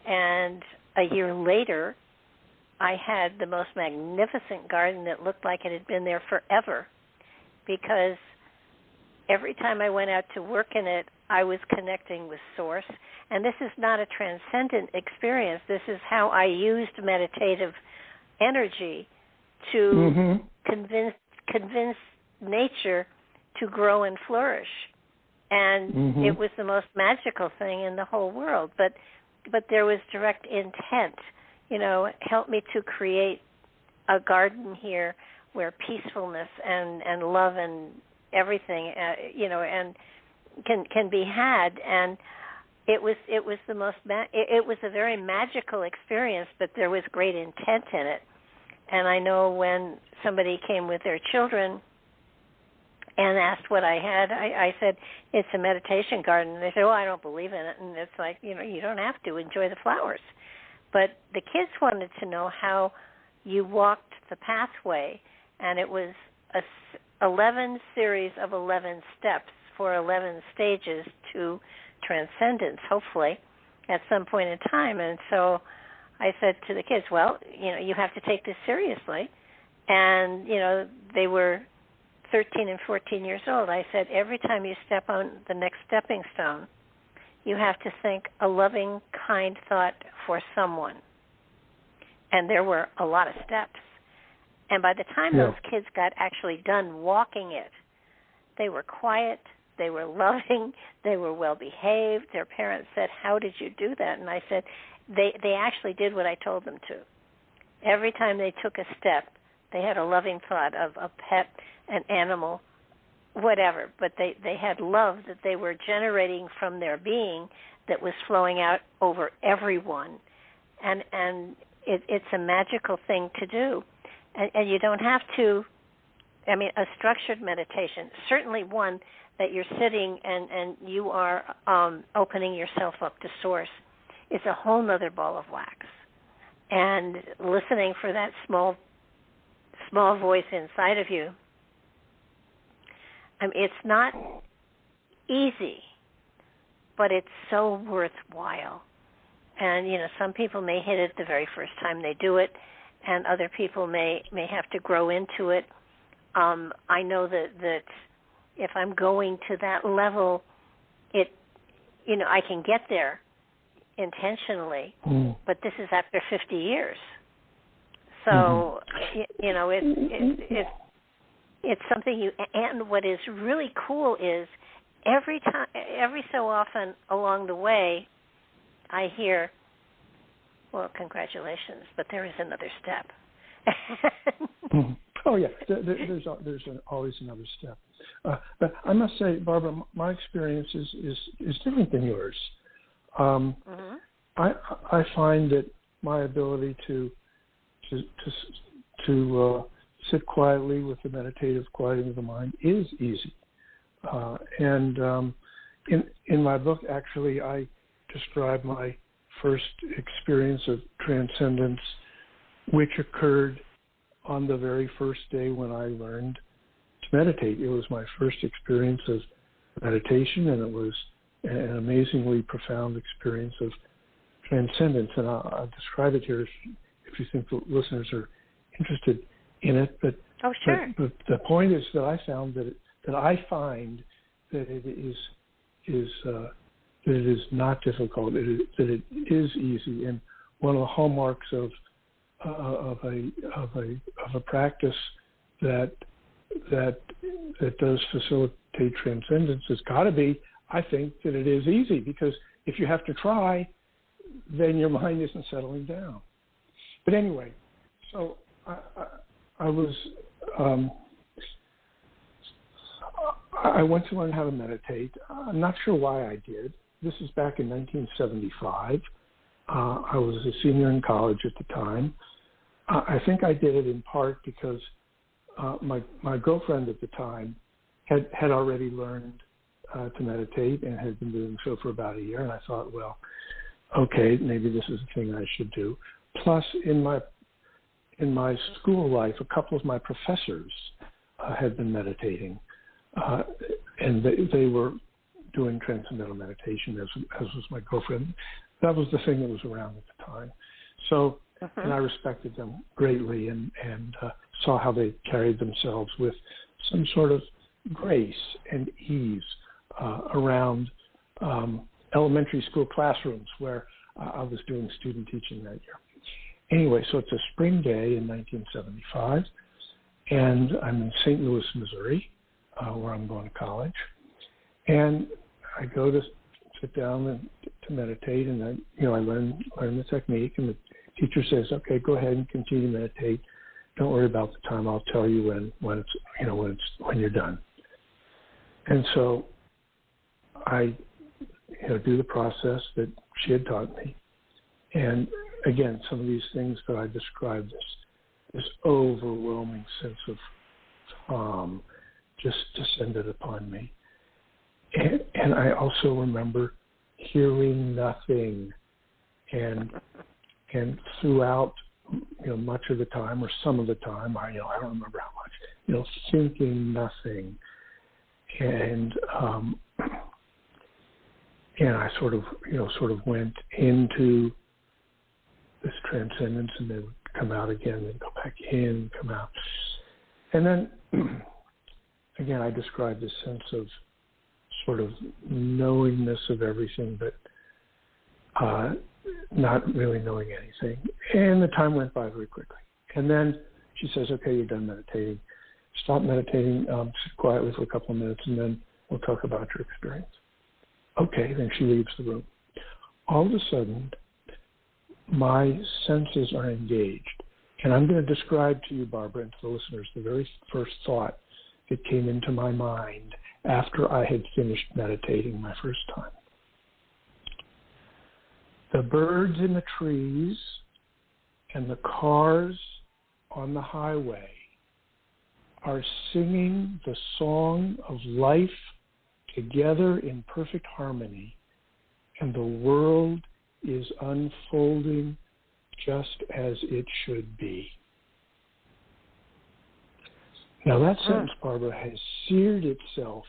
And a year later, I had the most magnificent garden that looked like it had been there forever, because every time I went out to work in it, I was connecting with Source. And this is not a transcendent experience. This is how I used meditative energy to convince nature to grow and flourish. And it was the most magical thing in the whole world. But there was direct intent, help me to create a garden here where peacefulness and love and everything, and can be had. And it was the most it was a very magical experience, but there was great intent in it. And I know when somebody came with their children and asked what I had, I said, it's a meditation garden. And they said, I don't believe in it. And it's like, you don't have to. Enjoy the flowers. But the kids wanted to know how you walked the pathway, and it was 11 series of 11 steps for 11 stages to transcendence, hopefully, at some point in time. And so I said to the kids, well, you have to take this seriously. And, they were 13 and 14 years old. I said, every time you step on the next stepping stone, you have to think a loving, kind thought for someone. And there were a lot of steps. And by the time those kids got actually done walking it, they were quiet, they were loving, they were well-behaved. Their parents said, how did you do that? And I said, they actually did what I told them to. Every time they took a step, they had a loving thought of a pet, an animal, whatever. But they had love that they were generating from their being that was flowing out over everyone. And it's a magical thing to do. And you don't have to, a structured meditation, certainly one that you're sitting and you are opening yourself up to Source, is a whole other ball of wax. And listening for that small voice inside of you, it's not easy, but it's so worthwhile. And, some people may hit it the very first time they do it, and other people may have to grow into it. I know that if I'm going to that level, I can get there intentionally, but this is after 50 years. So, it's something you, and what is really cool is every so often along the way, I hear, well, congratulations, but there is another step. Oh, yeah, there's always another step. But I must say, Barbara, my experience is different than yours. I find that my ability to sit quietly with the meditative quieting of the mind is easy. And in my book, actually, I describe my first experience of transcendence, which occurred on the very first day when I learned to meditate. It was my first experience of meditation, and it was an amazingly profound experience of transcendence. And I'll describe it here if you think the listeners are interested in it. But sure. But the point is that I found that I find that it is not difficult. That it is easy, and one of the hallmarks of a practice that does facilitate transcendence has got to be, I think, that it is easy, because if you have to try, then your mind isn't settling down. But anyway, so I went to learn how to meditate. I'm not sure why I did. This is back in 1975. I was a senior in college at the time. I think I did it in part because my girlfriend at the time had already learned to meditate and had been doing so for about a year. And I thought, well, okay, maybe this is a thing I should do. Plus, in my school life, a couple of my professors had been meditating, and they were doing transcendental meditation, as was my girlfriend. That was the thing that was around at the time. So, and I respected them greatly and saw how they carried themselves with some sort of grace and ease around elementary school classrooms where I was doing student teaching that year. Anyway, so it's a spring day in 1975, and I'm in St. Louis, Missouri, where I'm going to college. And I go to sit down and to meditate, and I learn the technique, and the teacher says, "Okay, go ahead and continue to meditate. Don't worry about the time. I'll tell you when you're done." And so I do the process that she had taught me, and again, some of these things that I described, this overwhelming sense of calm just descended upon me. And I also remember hearing nothing, and throughout much of the time, or some of the time, I don't remember how much, thinking nothing, and I sort of went into this transcendence, and then come out again, then go back in, come out, and then again I described this sense of sort of knowingness of everything, but not really knowing anything. And the time went by very quickly. And then she says, "Okay, you're done meditating. Stop meditating, sit quietly for a couple of minutes, and then we'll talk about your experience." Okay, then she leaves the room. All of a sudden, my senses are engaged. And I'm going to describe to you, Barbara, and to the listeners, the very first thought that came into my mind after I had finished meditating my first time. The birds in the trees and the cars on the highway are singing the song of life together in perfect harmony, and the world is unfolding just as it should be. Now that sentence, Barbara, has seared itself.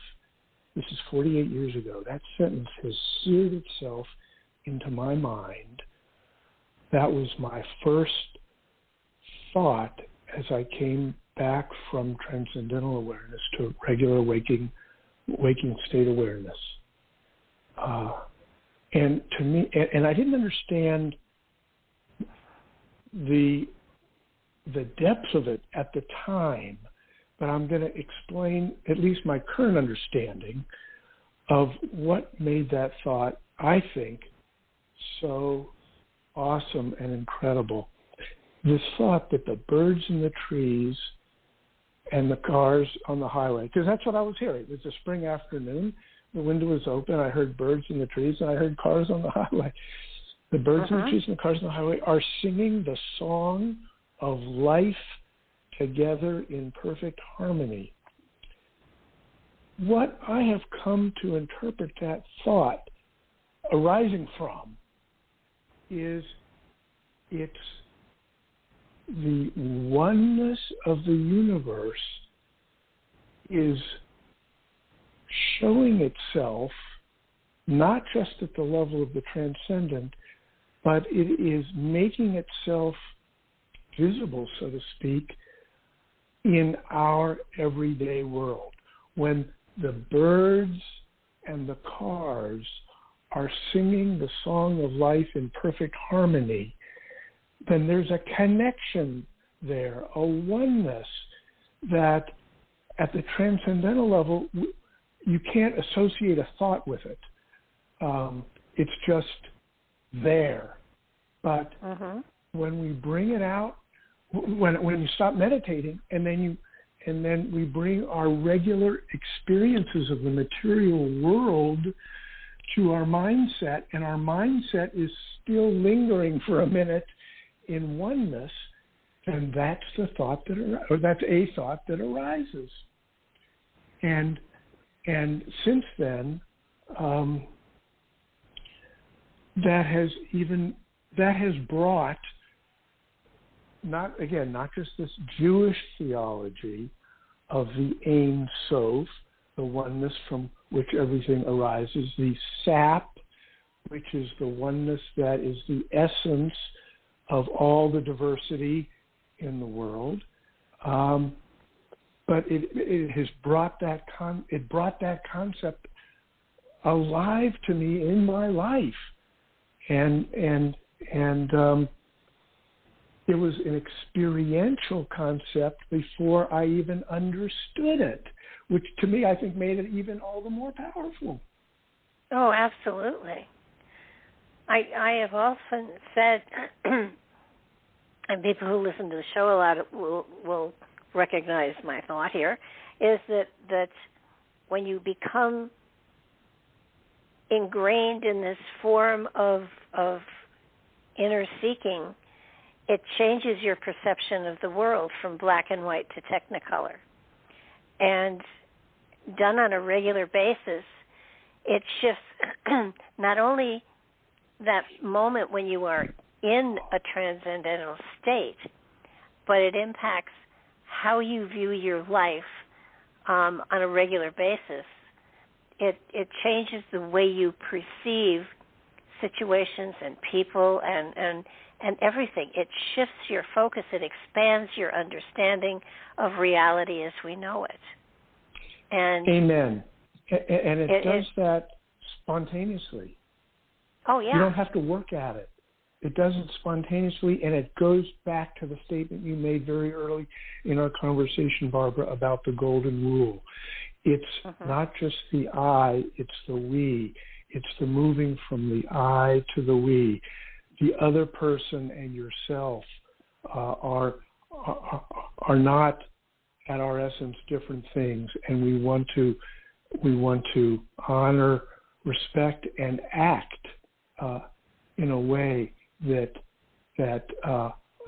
This is 48 years ago. That sentence has seared itself into my mind. That was my first thought as I came back from transcendental awareness to regular waking state awareness. And to me, and I didn't understand the depth of it at the time, but I'm going to explain at least my current understanding of what made that thought, I think, so awesome and incredible. This thought that the birds in the trees and the cars on the highway, because that's what I was hearing. It was a spring afternoon. The window was open. I heard birds in the trees, and I heard cars on the highway. The birds in the trees and the cars on the highway are singing the song of life together in perfect harmony. What I have come to interpret that thought arising from is it's the oneness of the universe is showing itself not just at the level of the transcendent, but it is making itself visible, so to speak, in our everyday world. When the birds and the cars are singing the song of life in perfect harmony, then there's a connection there, a oneness that at the transcendental level, you can't associate a thought with it. It's just there. But when we bring it out, when you stop meditating, and then we bring our regular experiences of the material world to our mindset, and our mindset is still lingering for a minute in oneness, then that's the thought that's a thought that arises. And since then, that has brought not just this Jewish theology of the Ein Sof, the oneness from which everything arises, the sap, which is the oneness that is the essence of all the diversity in the world, but it has brought that concept alive to me in my life, and it was an experiential concept before I even understood it, which to me I think made it even all the more powerful. Oh, absolutely. I have often said, and people who listen to the show a lot will recognize my thought here, is that when you become ingrained in this form of inner seeking, it changes your perception of the world from black and white to technicolor. And done on a regular basis, it shifts not only that moment when you are in a transcendental state, but it impacts how you view your life on a regular basis. It changes the way you perceive situations and people and everything. It shifts your focus. It expands your understanding of reality as we know it. And amen. And it does that spontaneously. Oh, yeah. You don't have to work at it. It does it spontaneously, and it goes back to the statement you made very early in our conversation, Barbara, about the golden rule. It's not just the I, it's the we. It's the moving from the I to the we. The other person and yourself are not, at our essence, different things, and we want to honor, respect, and act in a way that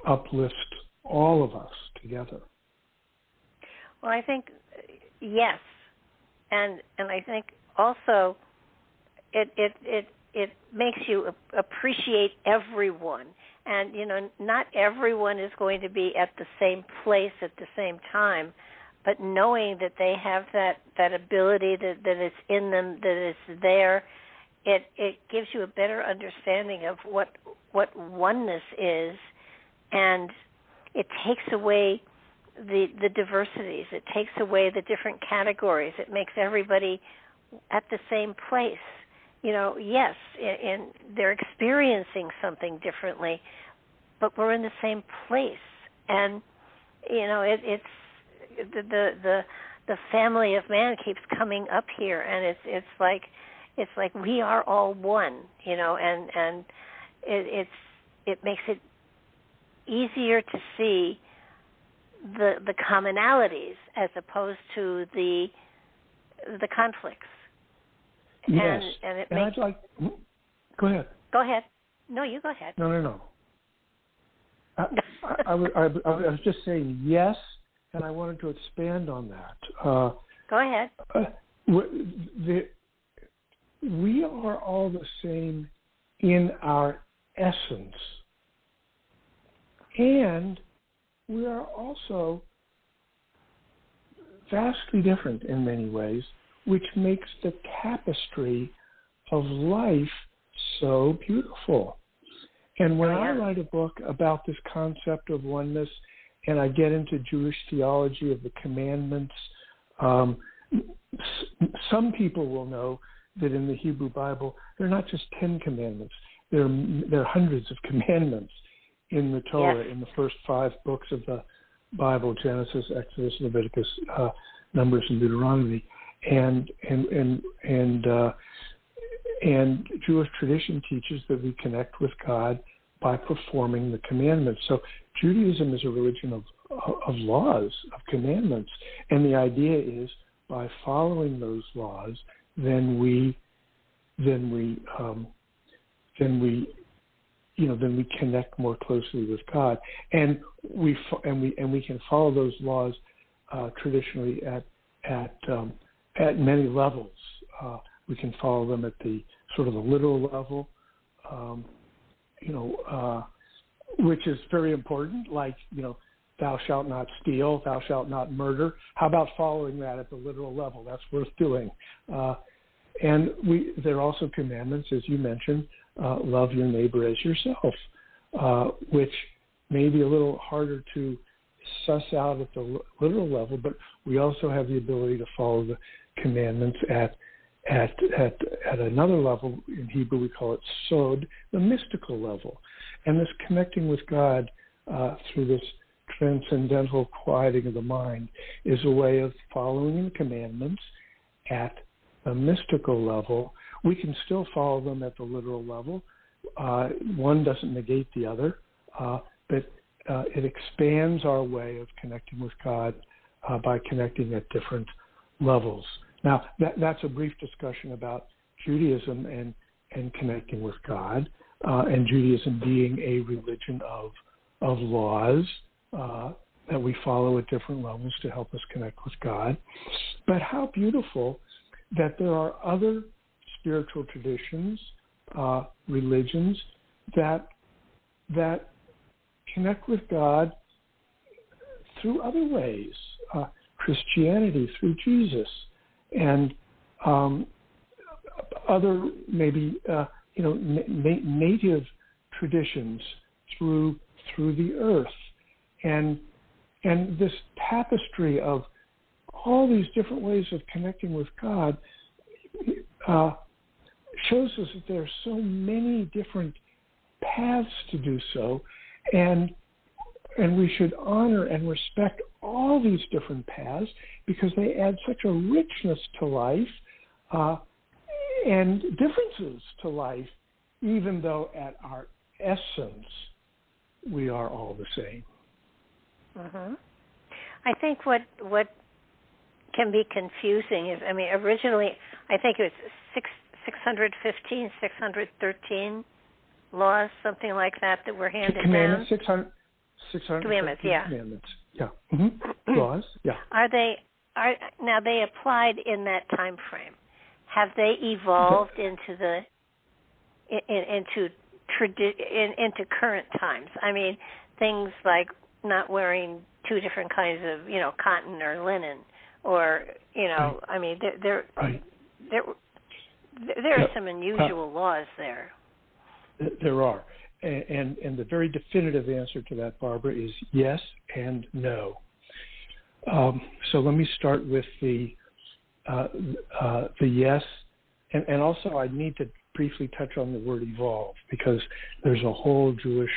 uplifts all of us together. Well, I think yes, and I think also it makes you appreciate everyone, and not everyone is going to be at the same place at the same time, but knowing that they have that ability that is in them, that is there, it gives you a better understanding of what oneness is, and it takes away the diversities. It takes away the different categories. It makes everybody at the same place. Yes, and they're experiencing something differently, but we're in the same place. And, it's the family of man keeps coming up here, and it's like we are all one, and it makes it easier to see the commonalities as opposed to the conflicts. Yes, and it and makes. I'd like. Go ahead. Go ahead. No, you go ahead. No. I was just saying yes, and I wanted to expand on that. Go ahead. We are all the same in our essence, and we are also vastly different in many ways, which makes the tapestry of life so beautiful. And when I write a book about this concept of oneness, and I get into Jewish theology of the commandments, some people will know that in the Hebrew Bible, there are not just 10 commandments. There are hundreds of commandments in the Torah, in the first 5 books of the Bible: Genesis, Exodus, Leviticus, Numbers, and Deuteronomy. And Jewish tradition teaches that we connect with God by performing the commandments. So Judaism is a religion of laws, of commandments, and the idea is by following those laws, then we connect more closely with God, and we can follow those laws traditionally at many levels. We can follow them at the sort of the literal level, which is very important, like, thou shalt not steal, thou shalt not murder. How about following that at the literal level? That's worth doing. And there are also commandments, as you mentioned, love your neighbor as yourself, which may be a little harder to suss out at the literal level, but we also have the ability to follow the commandments at another level. In Hebrew, we call it sod, the mystical level. And this connecting with God through this transcendental quieting of the mind is a way of following the commandments at a mystical level. We can still follow them at the literal level. One doesn't negate the other, but it expands our way of connecting with God by connecting at different levels. Now, that's a brief discussion about Judaism and connecting with God, and Judaism being a religion of laws that we follow at different levels to help us connect with God. But how beautiful that there are other spiritual traditions, religions that connect with God through other ways. Christianity through Jesus, and other maybe native traditions through the earth, and this tapestry of all these different ways of connecting with God shows us that there are so many different paths to do so, and we should honor and respect all these different paths because they add such a richness to life and differences to life, even though at our essence we are all the same. Mm-hmm. I think what can be confusing is, originally I think it was 615, 613 laws, something like that were handed down. 600 commandments, yeah. Commandments, yeah. Mm-hmm. Laws, yeah. Now they applied in that time frame. Have they evolved into current times? Things like not wearing 2 different kinds of, cotton or linen, or there are some unusual laws there. There are, and the very definitive answer to that, Barbara, is yes and no. So let me start with the yes, and also I need to briefly touch on the word evolve, because there's a whole Jewish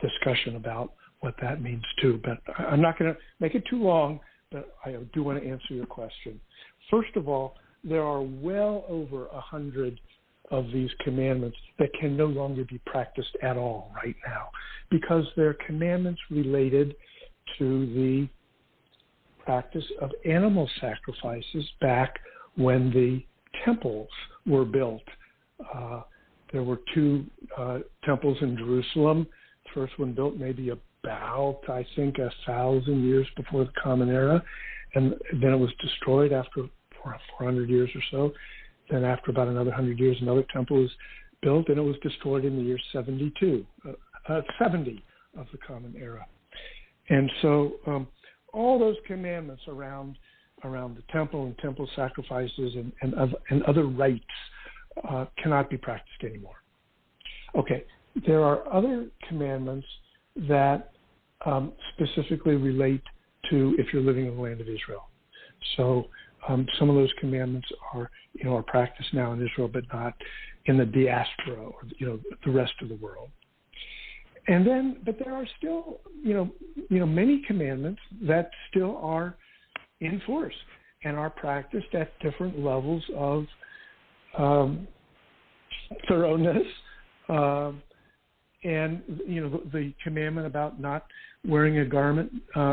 discussion about what that means too. But I'm not going to make it too long, but I do want to answer your question. First of all, there are well over 100 of these commandments that can no longer be practiced at all right now, because they're commandments related to the practice of animal sacrifices back when the temples were built. There were two temples in Jerusalem. The first one built maybe about, I think, 1,000 years before the Common Era, and then it was destroyed after 400 years or so. Then after about another 100 years, another temple was built, and it was destroyed in the year 70 of the Common Era. And so all those commandments around the temple and temple sacrifices and other rites cannot be practiced anymore. Okay, there are other commandments that specifically relate to if you're living in the land of Israel. So some of those commandments are practiced now in Israel, but not in the diaspora or the rest of the world. And then, but there are still many commandments that still are in force and are practiced at different levels of thoroughness. And the commandment about not wearing a garment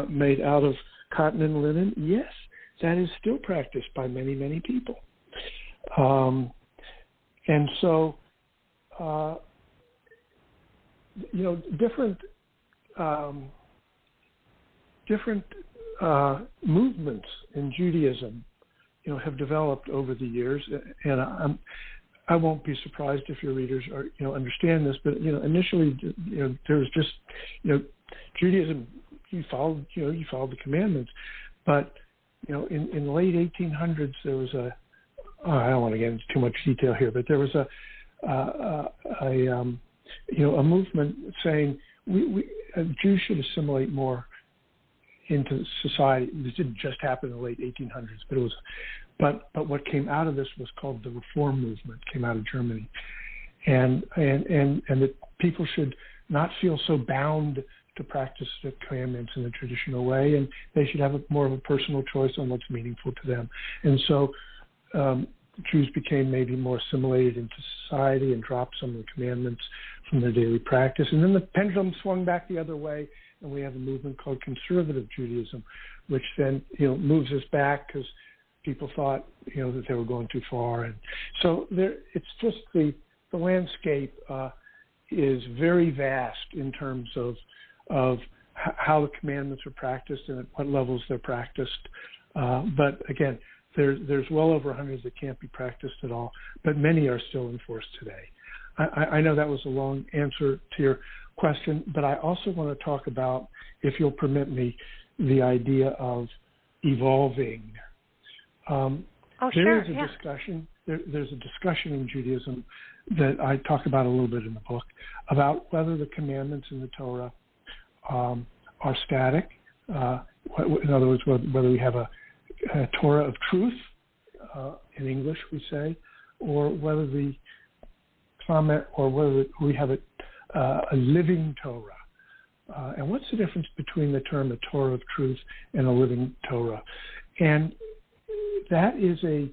made out of cotton and linen, yes, that is still practiced by many, many people. And so, different movements in Judaism, have developed over the years, and I won't be surprised if your readers are, understand this, but initially, there was just, Judaism. You followed the commandments, but in the late 1800s, there was I don't want to get into too much detail here, but there was a movement saying we Jews should assimilate more into society. This didn't just happen in the late 1800s, but it was. But what came out of this was called the Reform movement. Came out of Germany, and that people should not feel so bound to practice the commandments in the traditional way, and they should have more of a personal choice on what's meaningful to them. And so Jews became maybe more assimilated into society and dropped some of the commandments from their daily practice. And then the pendulum swung back the other way, and we have a movement called conservative Judaism, which then moves us back because people thought that they were going too far. And so it's just the landscape is very vast in terms of how the commandments are practiced and at what levels they're practiced. But again, there's well over 100 that can't be practiced at all, but many are still in force today. I know that was a long answer to your question, but I also want to talk about, if you'll permit me, the idea of evolving. There is a discussion. There's a discussion in Judaism that I talk about a little bit in the book about whether the commandments in the Torah are static. In other words, whether we have a Torah of truth, in English we say, or whether the comment, or whether we have a living Torah. And what's the difference between the term a Torah of truth and a living Torah? And that is a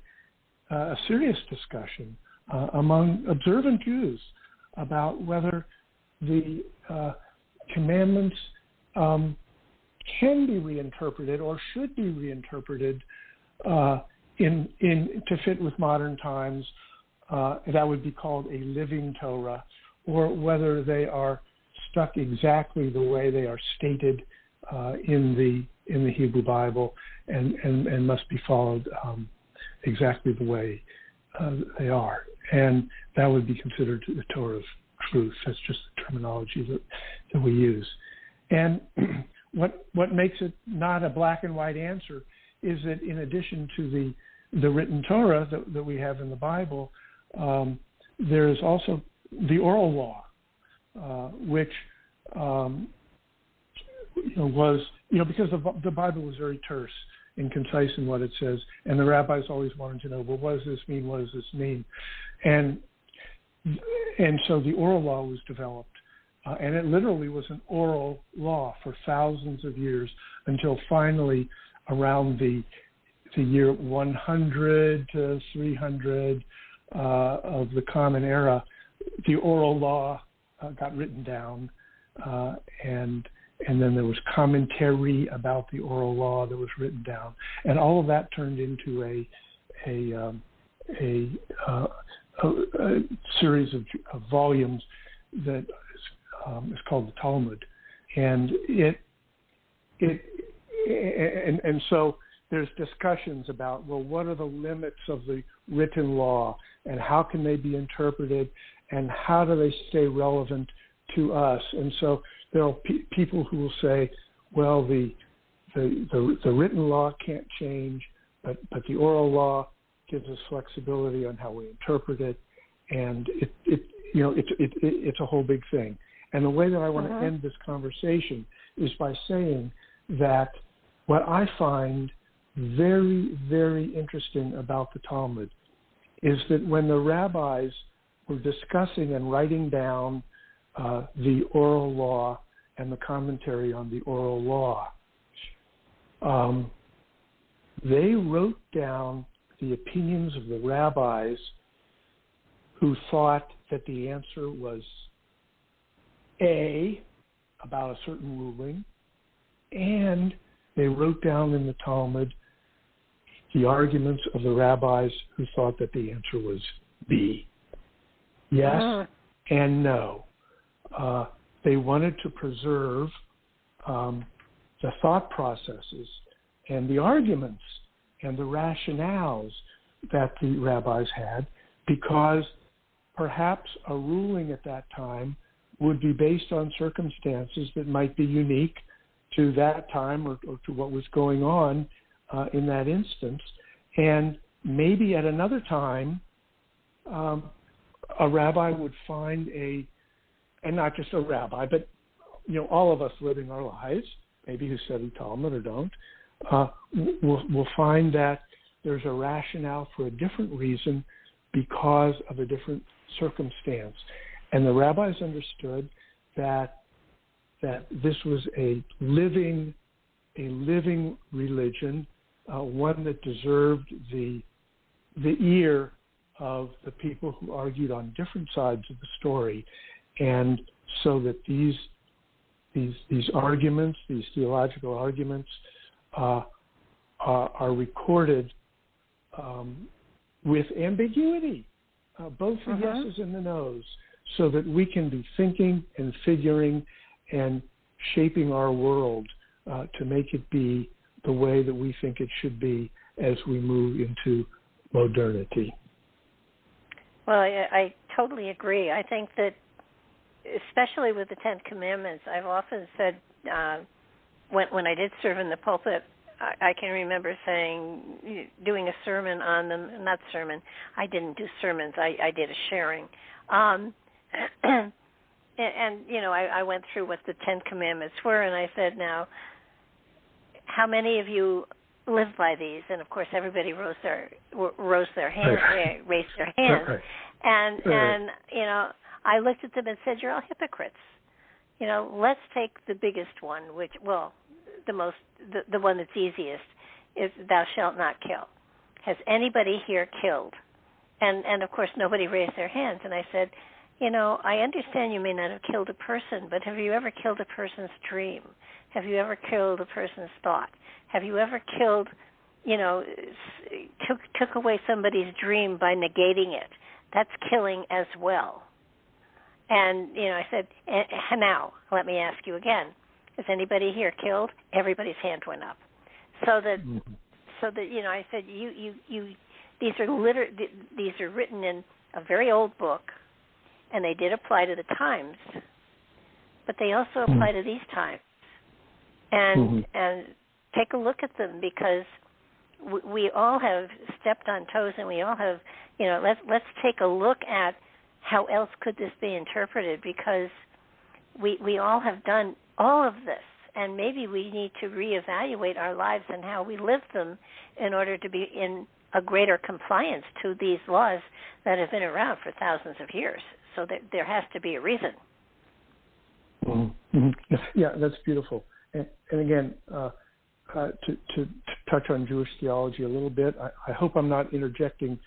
serious discussion among observant Jews about whether the commandments can be reinterpreted or should be reinterpreted to fit with modern times. That would be called a living Torah, or whether they are stuck exactly the way they are stated in the Hebrew Bible and must be followed exactly the way they are. And that would be considered the Torah of truth. That's just the terminology that we use. And what makes it not a black and white answer is that in addition to the written Torah that we have in the Bible, there is also the oral law, which was, because the Bible was very terse and concise in what it says, and the rabbis always wanted to know, well, what does this mean? What does this mean? And so the oral law was developed and it literally was an oral law for thousands of years until finally around the year 100 to 300 of the Common Era, the oral law got written down, and then there was commentary about the oral law that was written down, and all of that turned into a series of volumes that is called the Talmud, and so there's discussions about, well, what are the limits of the written law, and how can they be interpreted, and how do they stay relevant to us? And so there are people who will say, well, the written law can't change, but the oral law gives us flexibility on how we interpret it, and it's a whole big thing. And the way that I want to end this conversation is by saying that what I find very, very interesting about the Talmud is that when the rabbis were discussing and writing down the oral law and the commentary on the oral law, they wrote down the opinions of the rabbis who thought that the answer was A, about a certain ruling, and they wrote down in the Talmud the arguments of the rabbis who thought that the answer was B. Yes and no. They wanted to preserve the thought processes and the arguments and the rationales that the rabbis had, because perhaps a ruling at that time would be based on circumstances that might be unique to that time or to what was going on in that instance. And maybe at another time, a rabbi would find and not just a rabbi, but all of us living our lives, maybe who study Talmud or don't, will find that there's a rationale for a different reason because of a different circumstance. And the rabbis understood that this was a living religion, one that deserved the ear of the people who argued on different sides of the story, and so that these arguments, these theological arguments, are recorded with ambiguity, both the yeses and the nos, so that we can be thinking and figuring and shaping our world to make it be the way that we think it should be as we move into modernity. Well, I totally agree. I think that, especially with the Ten Commandments, I've often said when I did serve in the pulpit, I can remember doing a sermon on them. Not sermon. I didn't do sermons. I did a sharing. And I went through what the Ten Commandments were, and I said, now, how many of you live by these? And of course, everybody raised their hand. And I looked at them and said, you're all hypocrites. Let's take the biggest one, the one that's easiest, is thou shalt not kill. Has anybody here killed? And of course, nobody raised their hands. And I said, I understand you may not have killed a person, but have you ever killed a person's dream? Have you ever killed a person's thought? Have you ever killed, took away somebody's dream by negating it? That's killing as well. And, I said, now, let me ask you again. Has anybody here killed? Everybody's hand went up. So that I said, these are written in a very old book, and they did apply to the times, but they also apply to these times. And take a look at them, because we all have stepped on toes, and we all have, let's take a look at how else could this be interpreted, because we all have done all of this, and maybe we need to reevaluate our lives and how we live them in order to be in a greater compliance to these laws that have been around for thousands of years. So there has to be a reason. Mm-hmm. Mm-hmm. Yeah, that's beautiful. And again, to touch on Jewish theology a little bit, I hope I'm not interjecting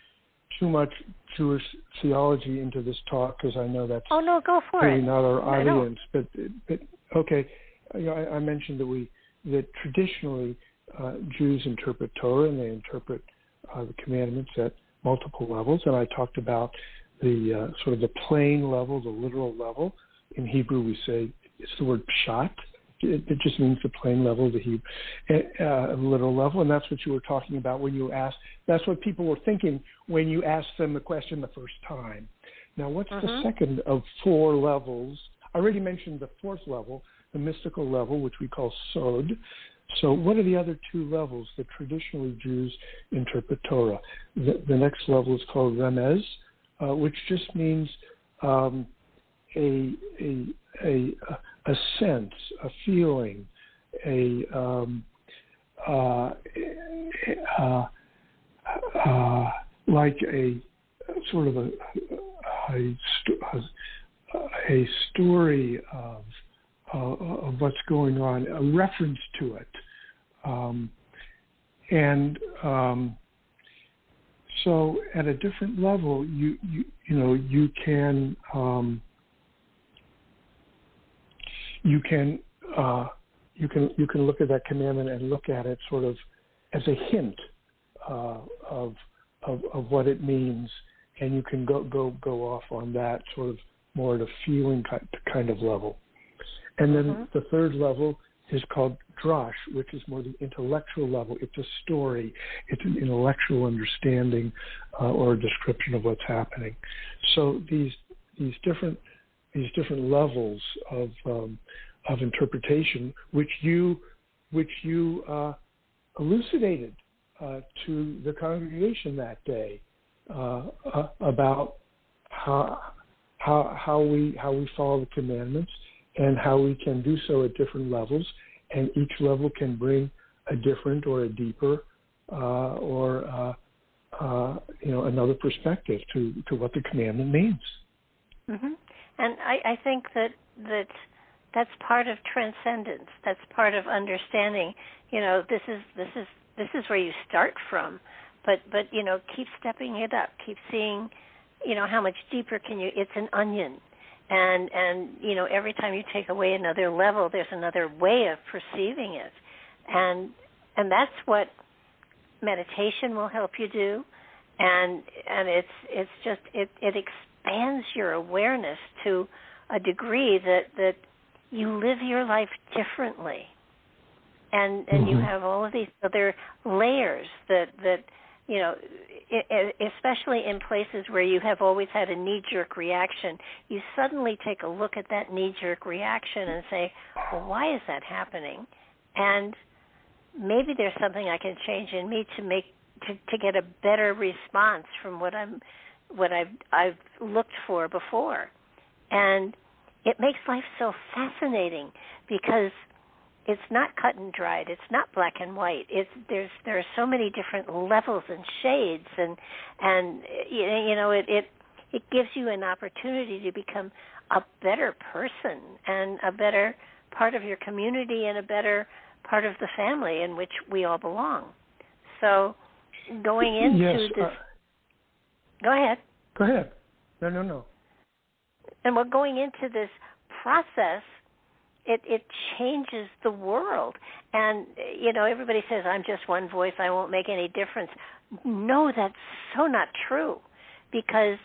too much Jewish theology into this talk, because I know that's go for really it. not our audience. But okay, I mentioned that traditionally Jews interpret Torah, and they interpret the commandments at multiple levels. And I talked about the sort of the plain level, the literal level. In Hebrew, we say it's the word pshat. It just means the plain level, the literal level, and that's what you were talking about when you asked. That's what people were thinking when you asked them the question the first time. Now, what's the second of four levels? I already mentioned the fourth level, the mystical level, which we call sod. So what are the other two levels that traditionally Jews interpret Torah? The next level is called remez, which just means a sense, a feeling, like a sort of a story of what's going on, a reference to it, so at a different level, you can look at that commandment and look at it sort of as a hint of what it means, and you can go off on that sort of more at a feeling kind of level. And then the third level is called drash, which is more the intellectual level. It's a story. It's an intellectual understanding or a description of what's happening. So these different levels of interpretation, which you elucidated to the congregation that day about how we follow the commandments and how we can do so at different levels, and each level can bring a different or a deeper or another perspective to what the commandment means. Mm-hmm. And I think that's part of transcendence. That's part of understanding. This is where you start from, but keep stepping it up. Keep seeing, how much deeper can you? It's an onion, and every time you take away another level, there's another way of perceiving it, and that's what meditation will help you do, and it's just it expands your awareness to a degree that you live your life differently, and you have all of these other layers that especially in places where you have always had a knee-jerk reaction, you suddenly take a look at that knee-jerk reaction and say, well, why is that happening? And maybe there's something I can change in me to get a better response from what I've looked for before. And it makes life so fascinating because it's not cut and dried. It's not black and white. There are so many different levels and shades, and it gives you an opportunity to become a better person and a better part of your community and a better part of the family in which we all belong. So going into this... Go ahead. Go ahead. No. And we're going into this process, it changes the world. And, everybody says, I'm just one voice, I won't make any difference. No, that's so not true. Because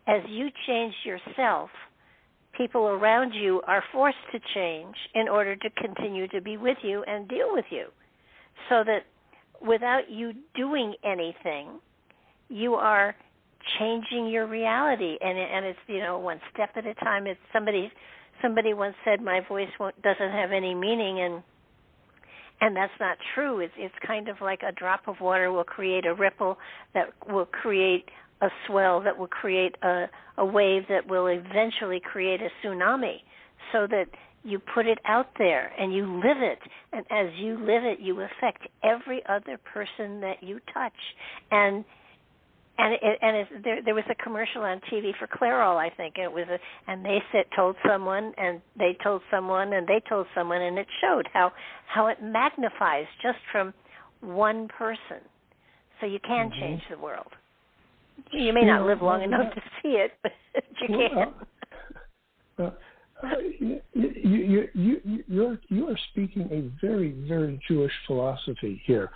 as you change yourself, people around you are forced to change in order to continue to be with you and deal with you. So that without you doing anything, you are changing your reality, and it's one step at a time. It's somebody once said my voice doesn't have any meaning, and that's not true. It's kind of like a drop of water will create a ripple that will create a swell that will create a wave that will eventually create a tsunami. So that you put it out there and you live it, and as you live it, you affect every other person that you touch, and there was a commercial on TV for Clairol, I think. And they told someone, and they told someone, and they told someone, and it showed how it magnifies just from one person. So you can change the world. You may not live long enough to see it, but you can. You are speaking a very, very Jewish philosophy here,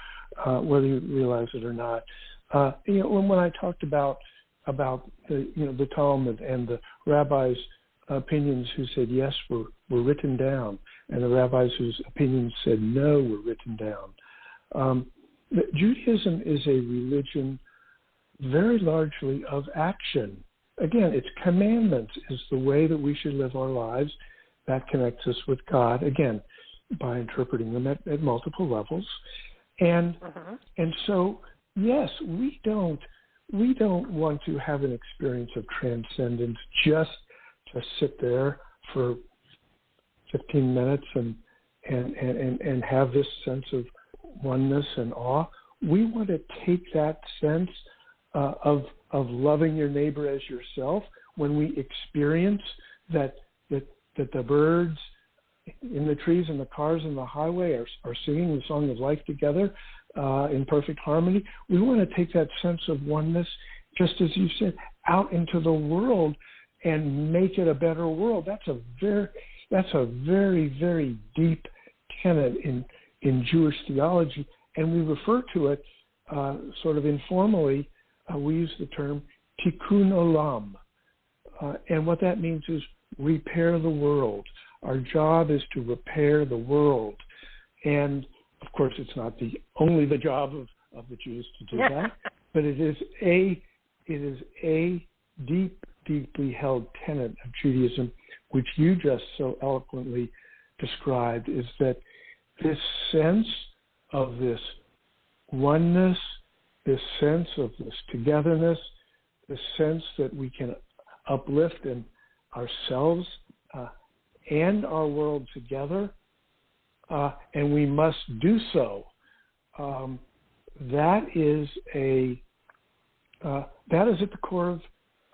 whether you realize it or not. When I talked about the Talmud and the rabbis' opinions who said yes were written down, and the rabbis whose opinions said no were written down. Judaism is a religion very largely of action. Again, its commandments is the way that we should live our lives. That connects us with God, again, by interpreting them at multiple levels. And so, yes, we don't want to have an experience of transcendence just to sit there for 15 minutes and have this sense of oneness and awe. We want to take that sense of loving your neighbor as yourself when we experience that the birds in the trees and the cars in the highway are singing the song of life together in perfect harmony. We want to take that sense of oneness, just as you said, out into the world and make it a better world. That's a very, very deep tenet in Jewish theology, and we refer to it sort of informally. We use the term tikkun olam, and what that means is repair the world. Our job is to repair the world, and of course, it's not only the job of the Jews to do that, but it is a deeply held tenet of Judaism, which you just so eloquently described, is that this sense of this oneness, this sense of this togetherness, this sense that we can uplift in ourselves and our world together, and we must do so. That is at the core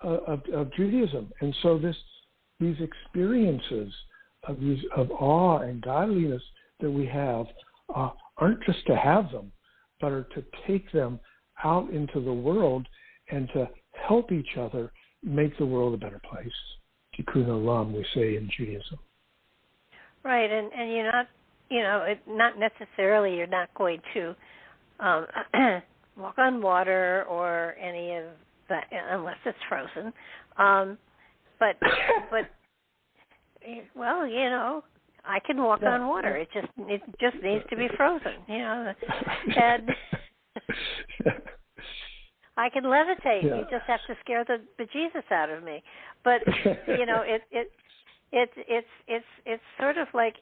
of Judaism, and so these experiences of awe and godliness that we have aren't just to have them, but are to take them out into the world and to help each other make the world a better place. Tikkun olam, we say in Judaism. Right, and you're not, not necessarily you're not going to walk on water or any of that unless it's frozen. But well, I can walk on water. It just needs to be frozen, and I can levitate. Yeah. You just have to scare the bejesus out of me. But it's sort of like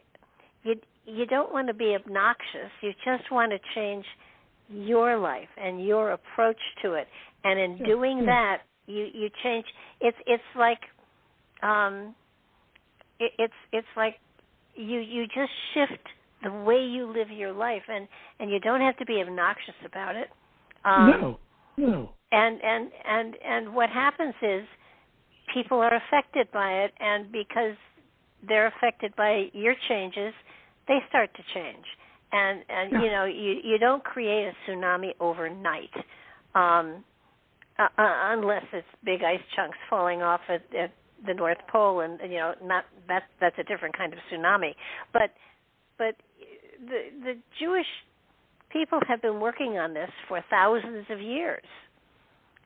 you don't want to be obnoxious. You just want to change your life and your approach to it. And in doing that, you change. It's like it's like you just shift the way you live your life, and you don't have to be obnoxious about it. No. And what happens is people are affected by it, and because they're affected by your changes, they start to change. And you don't create a tsunami overnight, unless it's big ice chunks falling off at the North Pole, and that's a different kind of tsunami. But the Jewish people have been working on this for thousands of years,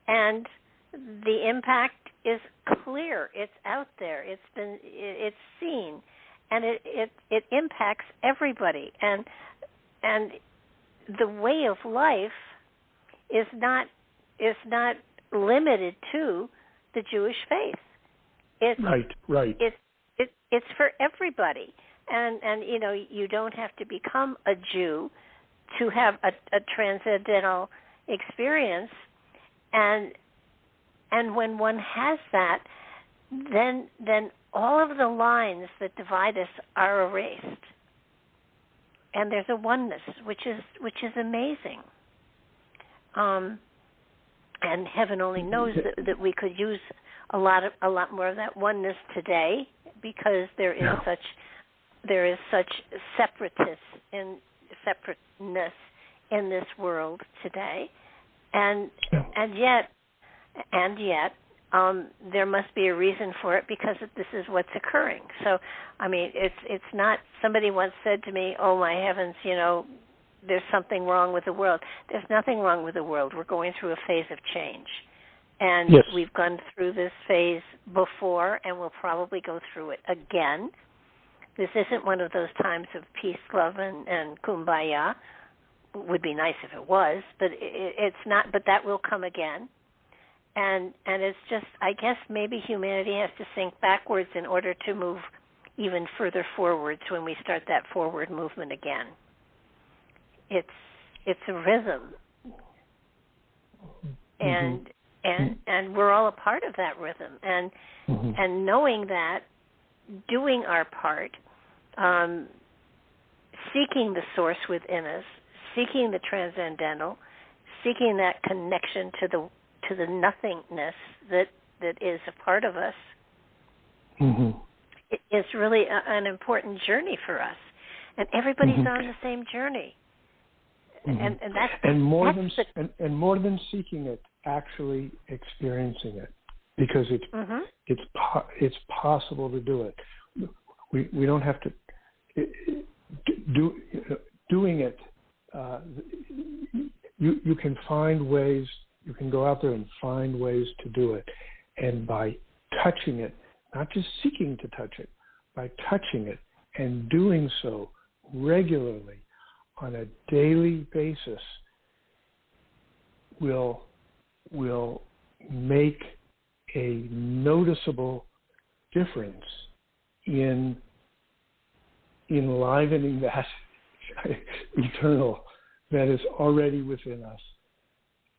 and the impact is clear. It's out there. It's seen, and it impacts everybody. And the way of life is not limited to the Jewish faith. It's, right. It's for everybody, and you don't have to become a Jew to have a transcendental experience, and when one has that, then all of the lines that divide us are erased, and there's a oneness, which is amazing. And heaven only knows that we could use a lot more of that oneness today, because there is such separateness in this world today, and yet there must be a reason for it, because this is what's occurring. So, I mean, it's not. Somebody once said to me, "Oh my heavens, there's something wrong with the world." There's nothing wrong with the world. We're going through a phase of change, and we've gone through this phase before, and we'll probably go through it again. This isn't one of those times of peace, love, and kumbaya. Would be nice if it was, but it's not. But that will come again. And it's just, I guess maybe humanity has to sink backwards in order to move even further forwards when we start that forward movement again. It's a rhythm, and we're all a part of that rhythm. And knowing that, doing our part, seeking the source within us, seeking the transcendental, seeking that connection to the nothingness that is a part of us, it is really an important journey for us, and everybody's on the same journey. And more than seeking it, actually experiencing it, because it's possible to do it. We don't have to doing it. You can find ways. You can go out there and find ways to do it. And by touching it, not just seeking to touch it, by touching it and doing so regularly on a daily basis will make a noticeable difference in enlivening that eternal that is already within us,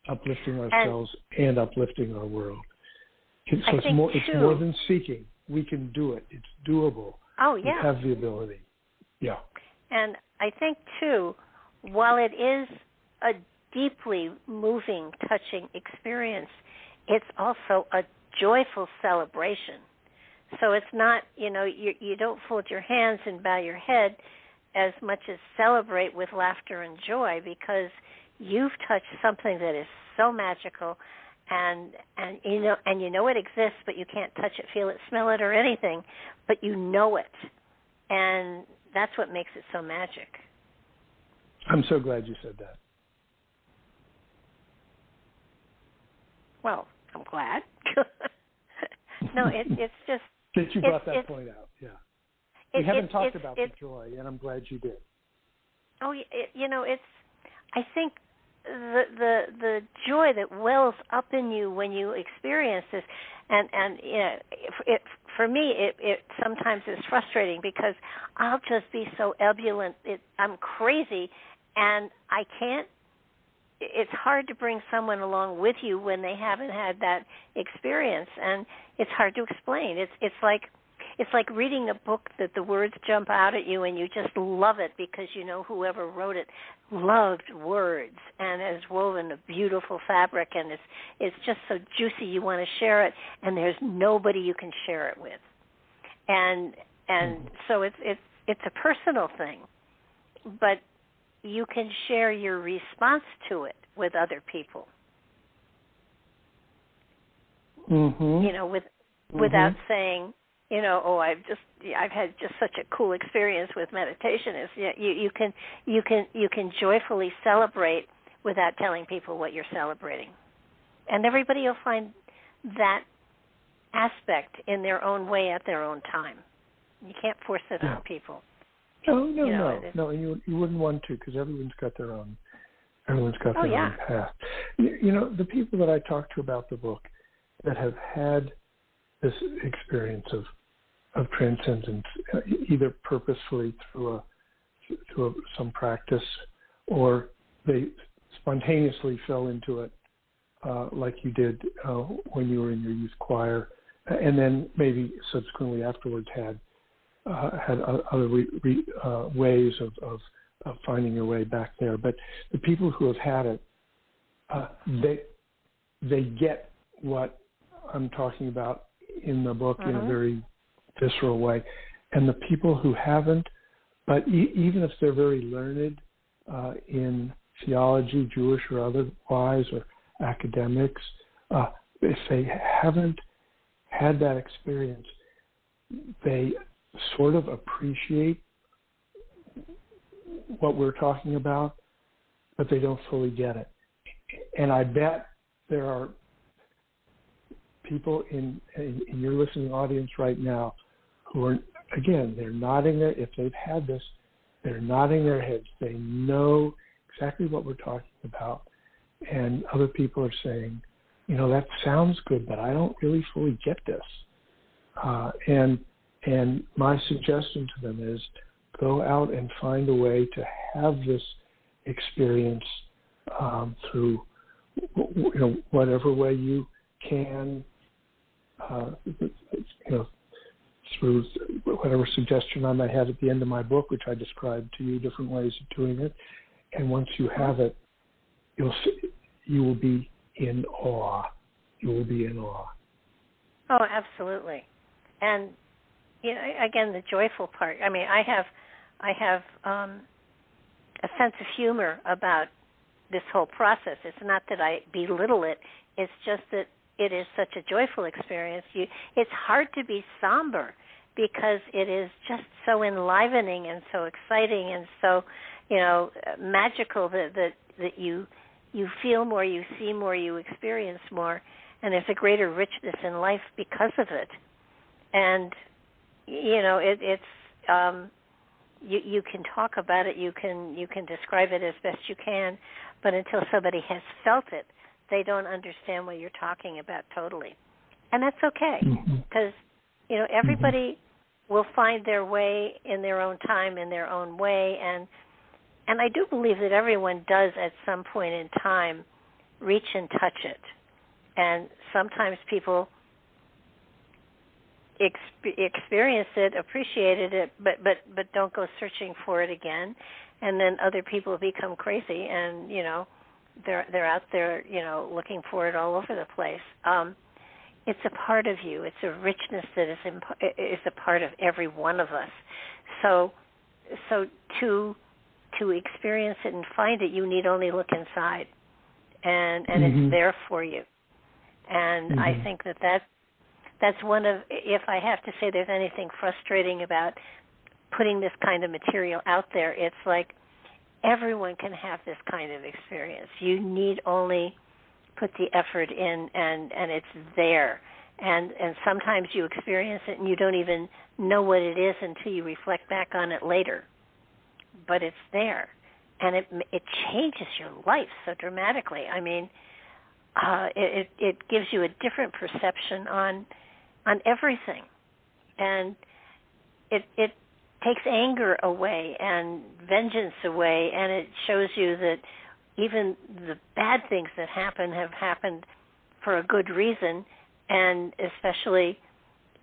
uplifting ourselves and uplifting our world. So it's more than seeking. We can do it. It's doable. Oh, yeah. We have the ability. Yeah. And I think, too, while it is a deeply moving, touching experience, it's also a joyful celebration. So it's not, you don't fold your hands and bow your head as much as celebrate with laughter and joy, because you've touched something that is so magical, and you know it exists, but you can't touch it, feel it, smell it, or anything, but you know it, and that's what makes it so magic. I'm so glad you said that. Well, I'm glad. No, it's just that you brought that point out. Yeah, we haven't talked about the joy, and I'm glad you did. Oh, it's. I think the joy that wells up in you when you experience this, and for me it sometimes is frustrating, because I'll just be so ebullient. I'm crazy, and I can't. It's hard to bring someone along with you when they haven't had that experience, and it's hard to explain. It's like reading a book that the words jump out at you and you just love it, because whoever wrote it loved words and has woven a beautiful fabric, and it's just so juicy you want to share it, and there's nobody you can share it with. And so it's a personal thing, but you can share your response to it with other people. Without saying, I've had just such a cool experience with meditation. You can joyfully celebrate without telling people what you're celebrating, and everybody will find that aspect in their own way at their own time. You can't force it on people. No, and you wouldn't want to, because everyone's got their own. Everyone's got their own path. The people that I talk to about the book that have had this experience of transcendence, either purposefully through some practice, or they spontaneously fell into it, like you did when you were in your youth choir, and then maybe subsequently afterwards had other ways of finding your way back there. But the people who have had it, they get what I'm talking about in the book in a very visceral way. And the people who haven't, but even if they're very learned in theology, Jewish or otherwise, or academics, if they haven't had that experience, they sort of appreciate what we're talking about, but they don't fully get it. And I bet there are people in your listening audience right now who are, again, they're nodding their, if they've had this, they're nodding their heads. They know exactly what we're talking about. And other people are saying, you know, that sounds good, but I don't really fully get this. And my suggestion to them is go out and find a way to have this experience through, you know, whatever way you can, you know, through whatever suggestion I might have at the end of my book, which I described to you different ways of doing it. And once you have it, you will be in awe. You will be in awe. Oh, absolutely. And, you know, again, the joyful part. I mean, I have a sense of humor about this whole process. It's not that I belittle it. It's just that it is such a joyful experience. It's hard to be somber because it is just so enlivening and so exciting and so, you know, magical that you feel more, you see more, you experience more, and there's a greater richness in life because of it. And, you know, you can talk about it, you can describe it as best you can, but until somebody has felt it, they don't understand what you're talking about totally. And that's okay, because, you know, everybody will find their way in their own time, in their own way, and I do believe that everyone does at some point in time reach and touch it. And sometimes people experienced it, appreciated it, but don't go searching for it again. And then other people become crazy, and you know, they're out there, you know, looking for it all over the place. It's a part of you. It's a richness that is a part of every one of us. So to experience it and find it, you need only look inside, and it's there for you. And I think that's one of, if I have to say there's anything frustrating about putting this kind of material out there, it's like everyone can have this kind of experience. You need only put the effort in, and it's there. And sometimes you experience it and you don't even know what it is until you reflect back on it later. But it's there, and it changes your life so dramatically. I mean, it gives you a different perception on everything, and it takes anger away and vengeance away, and it shows you that even the bad things that happen have happened for a good reason, and especially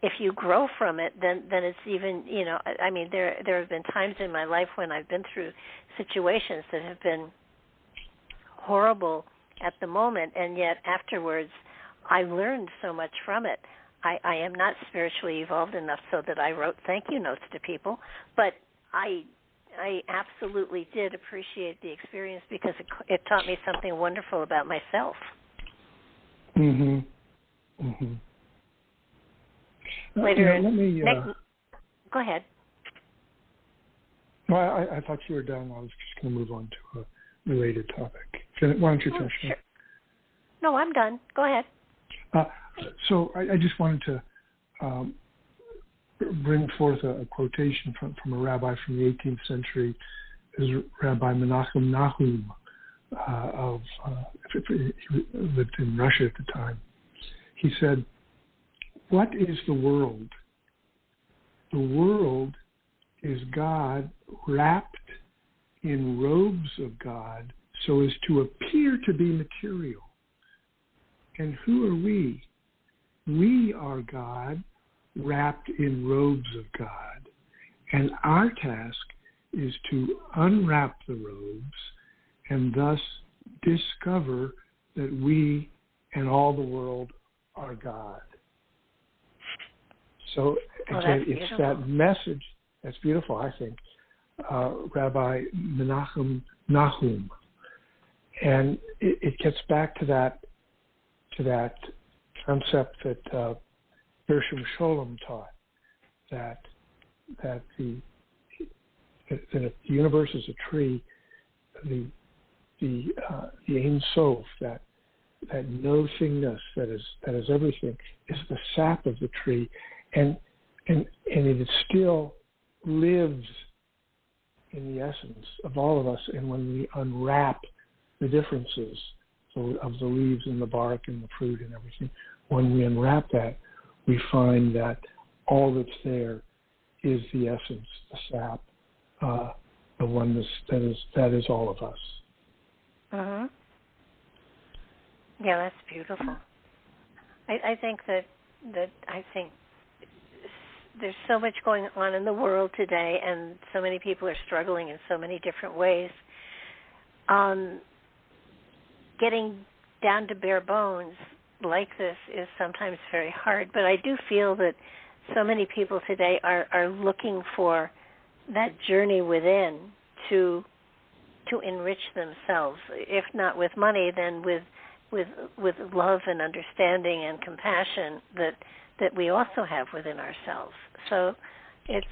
if you grow from it, then it's even, you know, I mean, there have been times in my life when I've been through situations that have been horrible at the moment, and yet afterwards I learned so much from it. I am not spiritually evolved enough so that I wrote thank you notes to people, but I absolutely did appreciate the experience because it taught me something wonderful about myself. Later, go ahead. No, I thought you were done. I was just going to move on to a related topic. Why don't you finish? Sure. No, I'm done. Go ahead. So I just wanted to bring forth a quotation from a rabbi from the 18th century, is Rabbi Menachem Nahum, he lived in Russia at the time. He said, "What is the world? The world is God wrapped in robes of God so as to appear to be material. And who are we? We are God wrapped in robes of God. And our task is to unwrap the robes and thus discover that we and all the world are God. So again, it's that message. That's beautiful, I think. Rabbi Menachem Nahum, and it gets back to that concept that Gershom Scholem taught, that the universe is a tree, the Ein Sof, that no-thingness that is everything, is the sap of the tree, and it still lives in the essence of all of us. And when we unwrap the differences of the leaves and the bark and the fruit and everything, when we unwrap that, we find that all that's there is the essence, the sap, the oneness that is all of us. Mm-hmm. Yeah, that's beautiful. I think that there's so much going on in the world today, and so many people are struggling in so many different ways. Getting down to bare bones like this is sometimes very hard, but I do feel that so many people today are looking for that journey within to enrich themselves, if not with money, then with love and understanding and compassion that we also have within ourselves. So it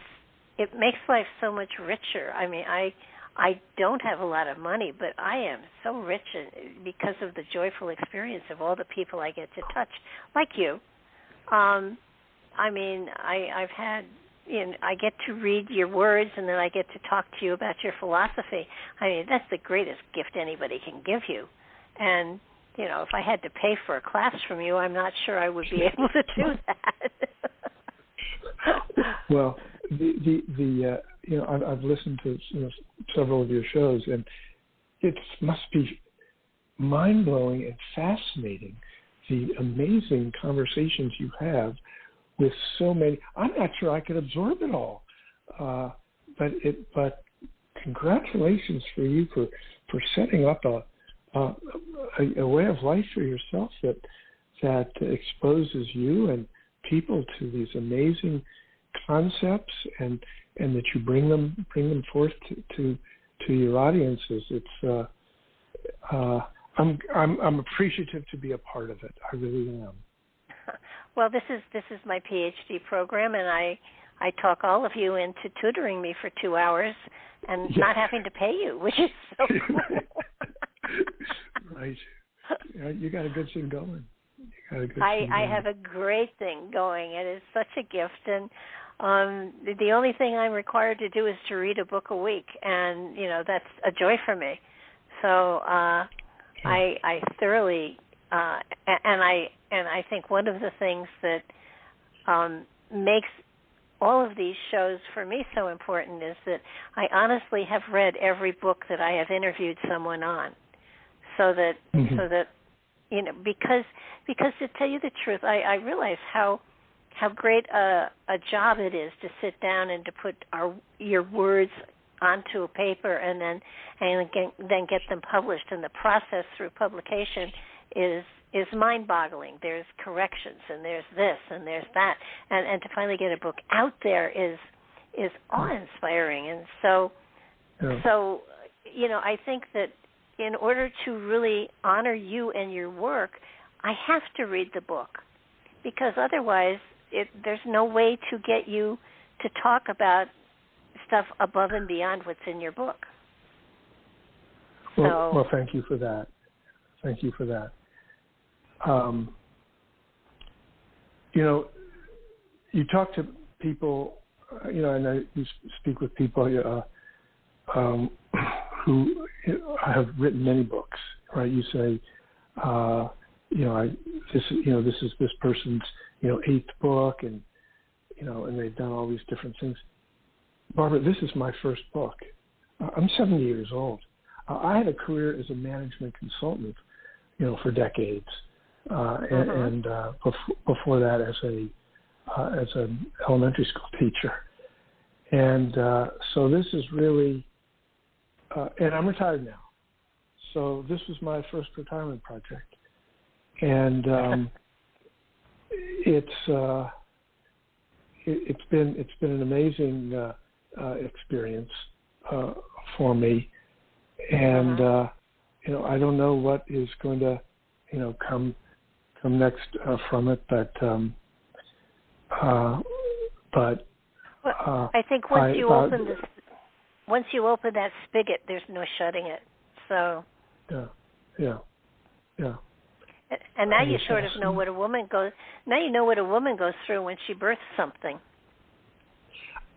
makes life so much richer. I mean, I don't have a lot of money, but I am so rich because of the joyful experience of all the people I get to touch, like you. I mean, I've had, I get to read your words, and then I get to talk to you about your philosophy. I mean, that's the greatest gift anybody can give you. And if I had to pay for a class from you, I'm not sure I would be able to do that. Well, I've listened to several of your shows, and it must be mind-blowing and fascinating, the amazing conversations you have with so many. I'm not sure I could absorb it all, but congratulations for you for setting up a way of life for yourself that exposes you and people to these amazing concepts, and that you bring them forth to your audiences. It's I'm appreciative to be a part of it. I really am. Well, this is my PhD program, and I talk all of you into tutoring me for 2 hours and not having to pay you, which is so cool. Right. You got a good thing going. I have a great thing going. It is such a gift, and the only thing I'm required to do is to read a book a week, and that's a joy for me. So I thoroughly and I think one of the things that makes all of these shows for me so important is that I honestly have read every book that I have interviewed someone on, so that because to tell you the truth, I realize how great a job it is to sit down and to put your words onto a paper and then get them published. And the process through publication is mind-boggling. There's corrections, and there's this, and there's that, and to finally get a book out there is awe-inspiring. And so I think that in order to really honor you and your work, I have to read the book, because otherwise there's no way to get you to talk about stuff above and beyond what's in your book. Well, thank you for that. Thank you for that. You talk to people, and you speak with people who have written many books, right? You say, this is this person's, 8th book, and they've done all these different things. Barbara, this is my first book. I'm 70 years old. I had a career as a management consultant, for decades, and before that as an elementary school teacher, and so this is really, and I'm retired now. So this was my first retirement project, and it's been an amazing experience for me, and I don't know what is going to come next from it, but I think once you open that spigot, there's no shutting it. So yeah. And now you sort of know what a woman goes. Now you know what a woman goes through when she births something.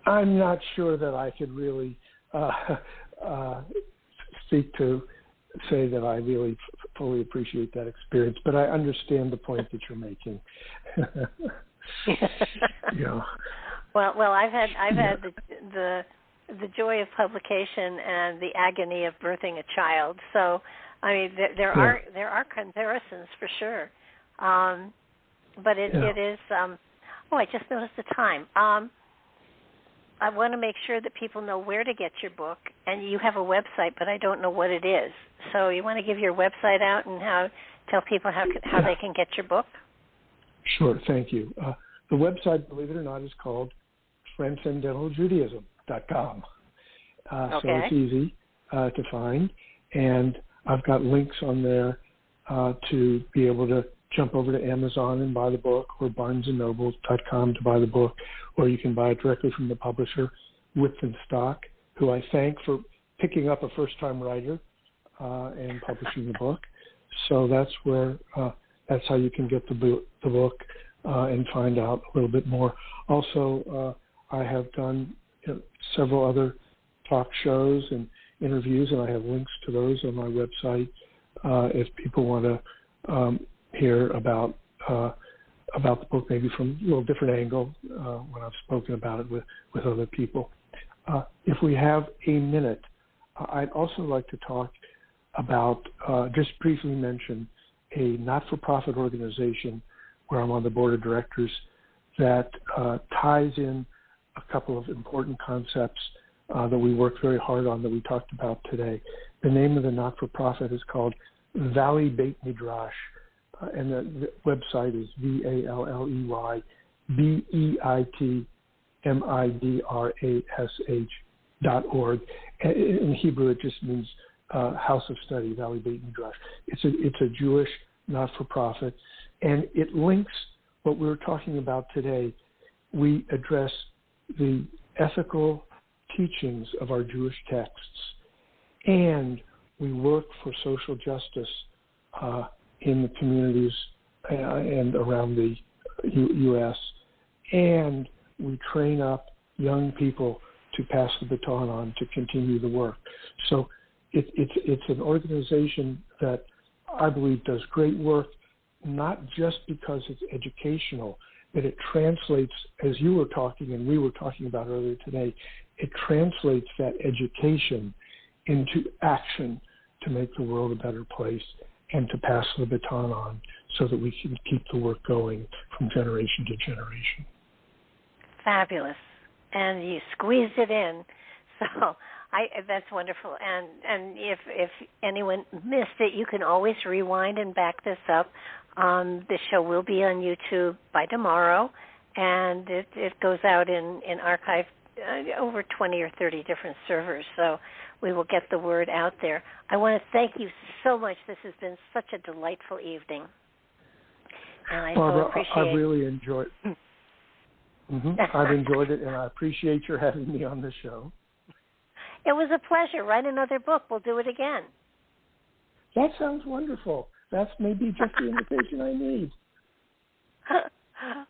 I'm not sure that I could really say that I really fully appreciate that experience, but I understand the point that you're making. Yeah. Well, I've had the joy of publication and the agony of birthing a child. So, I mean, there are comparisons for sure. But it is. I just noticed the time. I want to make sure that people know where to get your book, and you have a website, but I don't know what it is. So you want to give your website out and tell people how they can get your book? Sure, thank you. The website, believe it or not, is called TranscendentalJudaism.com. So it's easy to find, and I've got links on there to be able to jump over to Amazon and buy the book, or BarnesandNoble.com to buy the book, or you can buy it directly from the publisher, Width and Stock, who I thank for picking up a first-time writer and publishing the book. So that's how you can get the book and find out a little bit more. Also, I have done several other talk shows and interviews, and I have links to those on my website if people want to hear about the book, maybe from a little different angle when I've spoken about it with other people. If we have a minute, I'd also like to talk about, just briefly mention, a not-for-profit organization where I'm on the board of directors that ties in a couple of important concepts that we worked very hard on that we talked about today. The name of the not-for-profit is called Valley Beit Midrash, and the website is VALLEYBEITMIDRASH.org. In Hebrew, it just means House of Study, Valley Beit Midrash. It's a Jewish not-for-profit, and it links what we were talking about today. We address the ethical teachings of our Jewish texts, and we work for social justice in the communities and around the U.S., and we train up young people to pass the baton on to continue the work. So it's an organization that I believe does great work, not just because it's educational, but it translates, as you were talking and we were talking about earlier today, it translates that education into action to make the world a better place and to pass the baton on so that we can keep the work going from generation to generation. Fabulous. And you squeezed it in. So that's wonderful. And if anyone missed it, you can always rewind and back this up. The show will be on YouTube by tomorrow, and it goes out in archive over 20 or 30 different servers. So we will get the word out there. I want to thank you so much. This has been such a delightful evening. And I Barbara, so appreciate I really enjoyed it. I've enjoyed it, and I appreciate your having me on the show. It was a pleasure. Write another book. We'll do it again. That sounds wonderful. That's maybe just the invitation I need.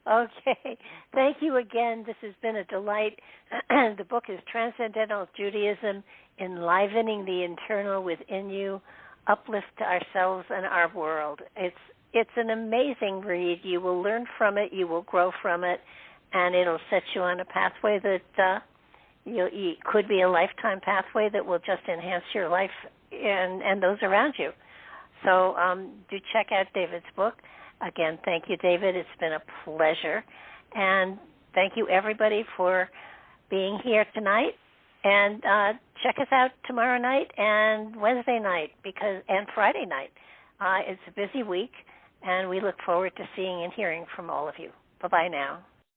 Okay. Thank you again. This has been a delight. The book is Transcendental Judaism, Enlivening the Internal Within You, Uplift to Ourselves and Our World. It's an amazing read. You will learn from it. You will grow from it. And it'll set you on a pathway that it could be a lifetime pathway that will just enhance your life and those around you. So do check out David's book. Again, thank you, David. It's been a pleasure. And thank you, everybody, for being here tonight. And check us out tomorrow night and Wednesday night and Friday night. It's a busy week, And we look forward to seeing and hearing from all of you. Bye-bye now.